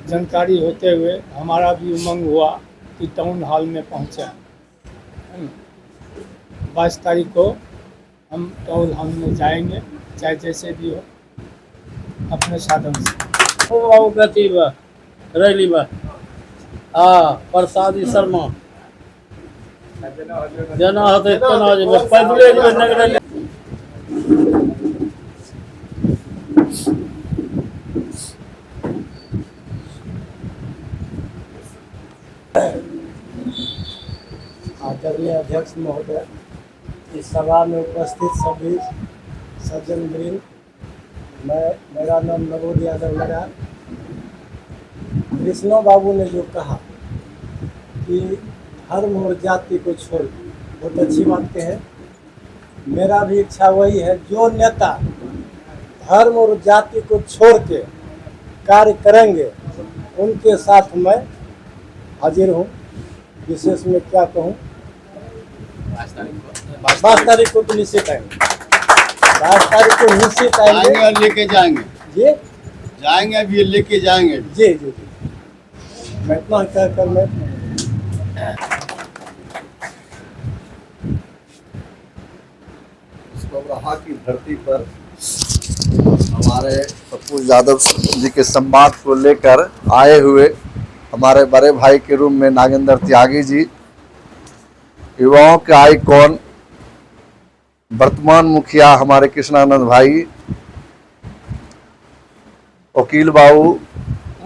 जानकारी होते हुए हमारा भी उमंग हुआ कि टाउन हॉल में पहुँचे। 22 तारीख को हम टाउन हॉल में जाएंगे, चाहे जैसे भी हो अपने साधन से। बाबू कहती रैली में प्रसादी शर्मा जेना होते तेना जेबै, पैदले जेबै नगरे। आदरणीय अध्यक्ष महोदय, इस सभा में उपस्थित सभी सज्जन वृंद, मेरा नाम नवोद यादव लगा। कृष्णा बाबू ने जो कहा कि धर्म और जाति को छोड़, बहुत अच्छी बात कहे। मेरा भी इच्छा वही है, जो नेता धर्म और जाति को छोड़ के कार्य करेंगे उनके साथ मैं हाजिर हूँ। विशेष में क्या कहूँ, 22 तारीख को तो निश्चित आएंगे, 22 तारीख को निश्चित आएंगे और लेके जाएंगे जी, जाएंगे अब ये लेके जाएंगे जी जी जी। मैं इतना कहकर मैं बबरहा की धरती पर हमारे पप्पू यादव जी के संवाद को लेकर आए हुए हमारे बड़े भाई के रूप में नागेंद्र त्यागी जी, युवाओं के आइकॉन, वर्तमान मुखिया हमारे कृष्णानंद भाई, वकील बाबू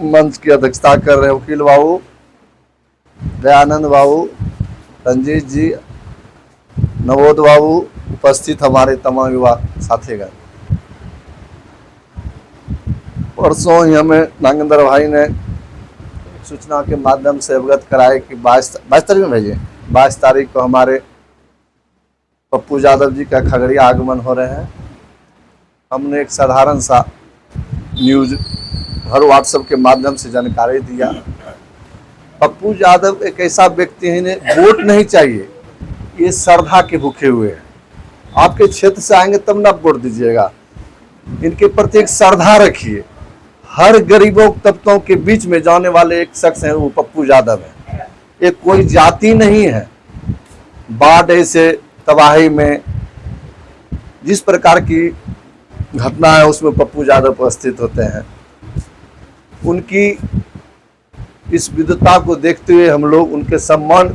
मंच की अध्यक्षता कर रहे वकील बाबू, दयानंद बाबू, रंजीत जी, नवोद बाबू, उपस्थित हमारे तमाम युवा साथीगण। परसों ही हमें नागेंद्र भाई ने सूचना के माध्यम से अवगत कराए कि 22 तारीख में भेजे, 22 तारीख को हमारे पप्पू यादव जी का खगड़िया आगमन हो रहे हैं। हमने एक साधारण सा न्यूज हर व्हाट्सएप के माध्यम से जानकारी दिया। पप्पू यादव एक ऐसा व्यक्ति है, इन्हें वोट नहीं चाहिए, ये श्रद्धा के भूखे हुए हैं। आपके क्षेत्र से आएंगे तब ना वोट दीजिएगा। इनके प्रति एक श्रद्धा रखिए। हर गरीबों तबकों के बीच में जाने वाले एक शख्स हैं, वो पप्पू यादव है। ये कोई जाति नहीं है। बाढ़ ऐसे तबाही में जिस प्रकार की घटना है उसमें पप्पू यादव उपस्थित होते हैं। उनकी इस विद्वता को देखते हुए हम लोग उनके सम्मान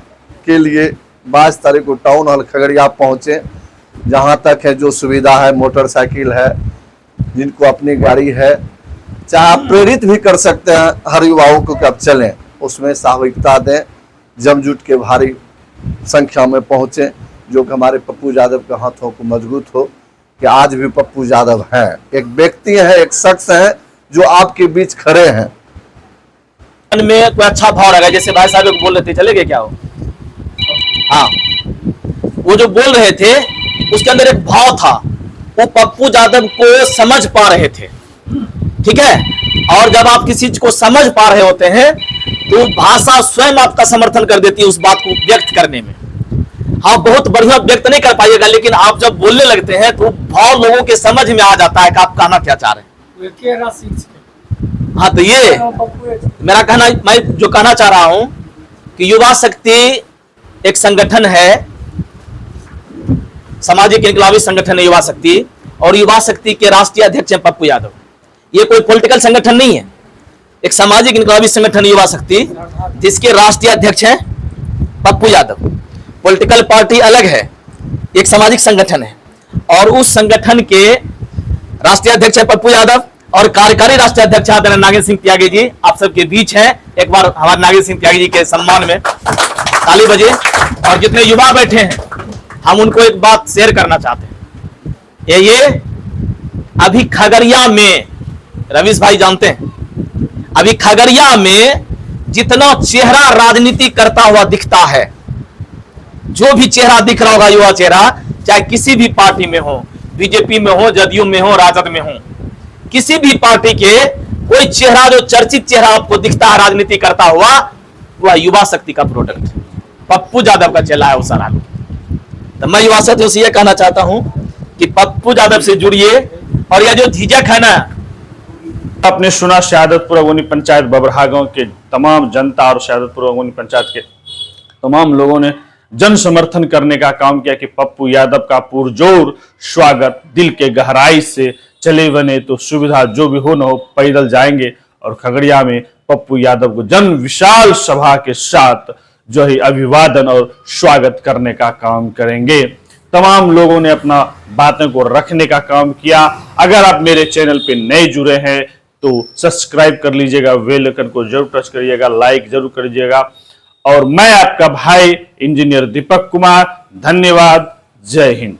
के लिए 22 तारीख को टाउन हॉल खगड़िया पहुँचे। जहाँ तक है जो सुविधा है, मोटरसाइकिल है, जिनको अपनी गाड़ी है, चाहे आप प्रेरित भी कर सकते हैं हर युवाओं को कि आप चलें, उसमें साहूलिकता दें, जमजुट के भारी संख्या में पहुँचें, जो कि हमारे पप्पू यादव के हाथों को मजबूत हो कि आज भी पप्पू यादव हैं, एक व्यक्ति है, एक शख्स है जो आपके बीच खड़े हैं। मन में कोई अच्छा भाव रहेगा, जैसे भाई साहब लोग बोल रहे थे, चले गए क्या हो? हाँ, वो जो बोल रहे थे उसके अंदर एक भाव था, वो पप्पू यादव को समझ पा रहे थे, ठीक है। और जब आप किसी चीज को समझ पा रहे होते हैं तो भाषा स्वयं आपका समर्थन कर देती है उस बात को व्यक्त करने में। हाँ, बहुत बढ़िया व्यक्त नहीं कर पाइएगा, लेकिन आप जब बोलने लगते हैं तो भाव लोगों के समझ में आ जाता है कि आप कहना क्या चाह रहे हैं। हाँ, तो ये मेरा कहना, मैं जो कहना चाह रहा हूं कि युवा शक्ति एक संगठन है, सामाजिक इंकलाबी संगठन है युवा शक्ति, और युवा शक्ति के राष्ट्रीय अध्यक्ष हैं पप्पू यादव। ये कोई पॉलिटिकल संगठन नहीं है, एक सामाजिक इंकलाबी संगठन युवा शक्ति, जिसके राष्ट्रीय अध्यक्ष हैं पप्पू यादव। पॉलिटिकल पार्टी अलग है, एक सामाजिक संगठन है, और उस संगठन के राष्ट्रीय अध्यक्ष है पप्पू यादव और कार्यकारी राष्ट्रीय अध्यक्ष नागेंद्र सिंह त्यागी जी आप सबके बीच हैं। एक बार हमारे नागेंद्र सिंह त्यागी जी के सम्मान में ताली बजे। और जितने युवा बैठे हैं हम उनको एक बात शेयर करना चाहते हैं। ये अभी खगड़िया में, रवीश भाई जानते हैं, अभी खगड़िया में जितना चेहरा राजनीति करता हुआ दिखता है, जो भी चेहरा दिख रहा होगा युवा चेहरा, चाहे किसी भी पार्टी में हो, बीजेपी में हो, जदयू में हो, राजद में हो, किसी भी पार्टी के कोई चेहरा जो चर्चित चेहरा आपको दिखता है राजनीति करता हुआ, वह युवा शक्ति का प्रोडक्ट पप्पू यादव का चेला है वो सारा। तो मैं युवा शक्ति से यह कहना चाहता हूं कि पप्पू यादव से जुड़िए। और यह जो झिझक है ना, आपने सुना शहादतपुर अगोनी पंचायत बबरहा गांव के तमाम जनता और शहादतपुर अगोनी पंचायत के तमाम लोगों ने जन समर्थन करने का काम किया कि पप्पू यादव का पुरजोर स्वागत, दिल के गहराई से चले बने तो सुविधा जो भी हो न हो पैदल जाएंगे और खगड़िया में पप्पू यादव को जन विशाल सभा के साथ जो है अभिवादन और स्वागत करने का काम करेंगे। तमाम लोगों ने अपना बातें को रखने का काम किया। अगर आप मेरे चैनल पे नए जुड़े हैं तो सब्सक्राइब कर लीजिएगा, बेल आइकन को जरूर टच करिएगा, लाइक जरूर करिएगा। और मैं आपका भाई इंजीनियर दीपक कुमार, धन्यवाद, जय हिंद।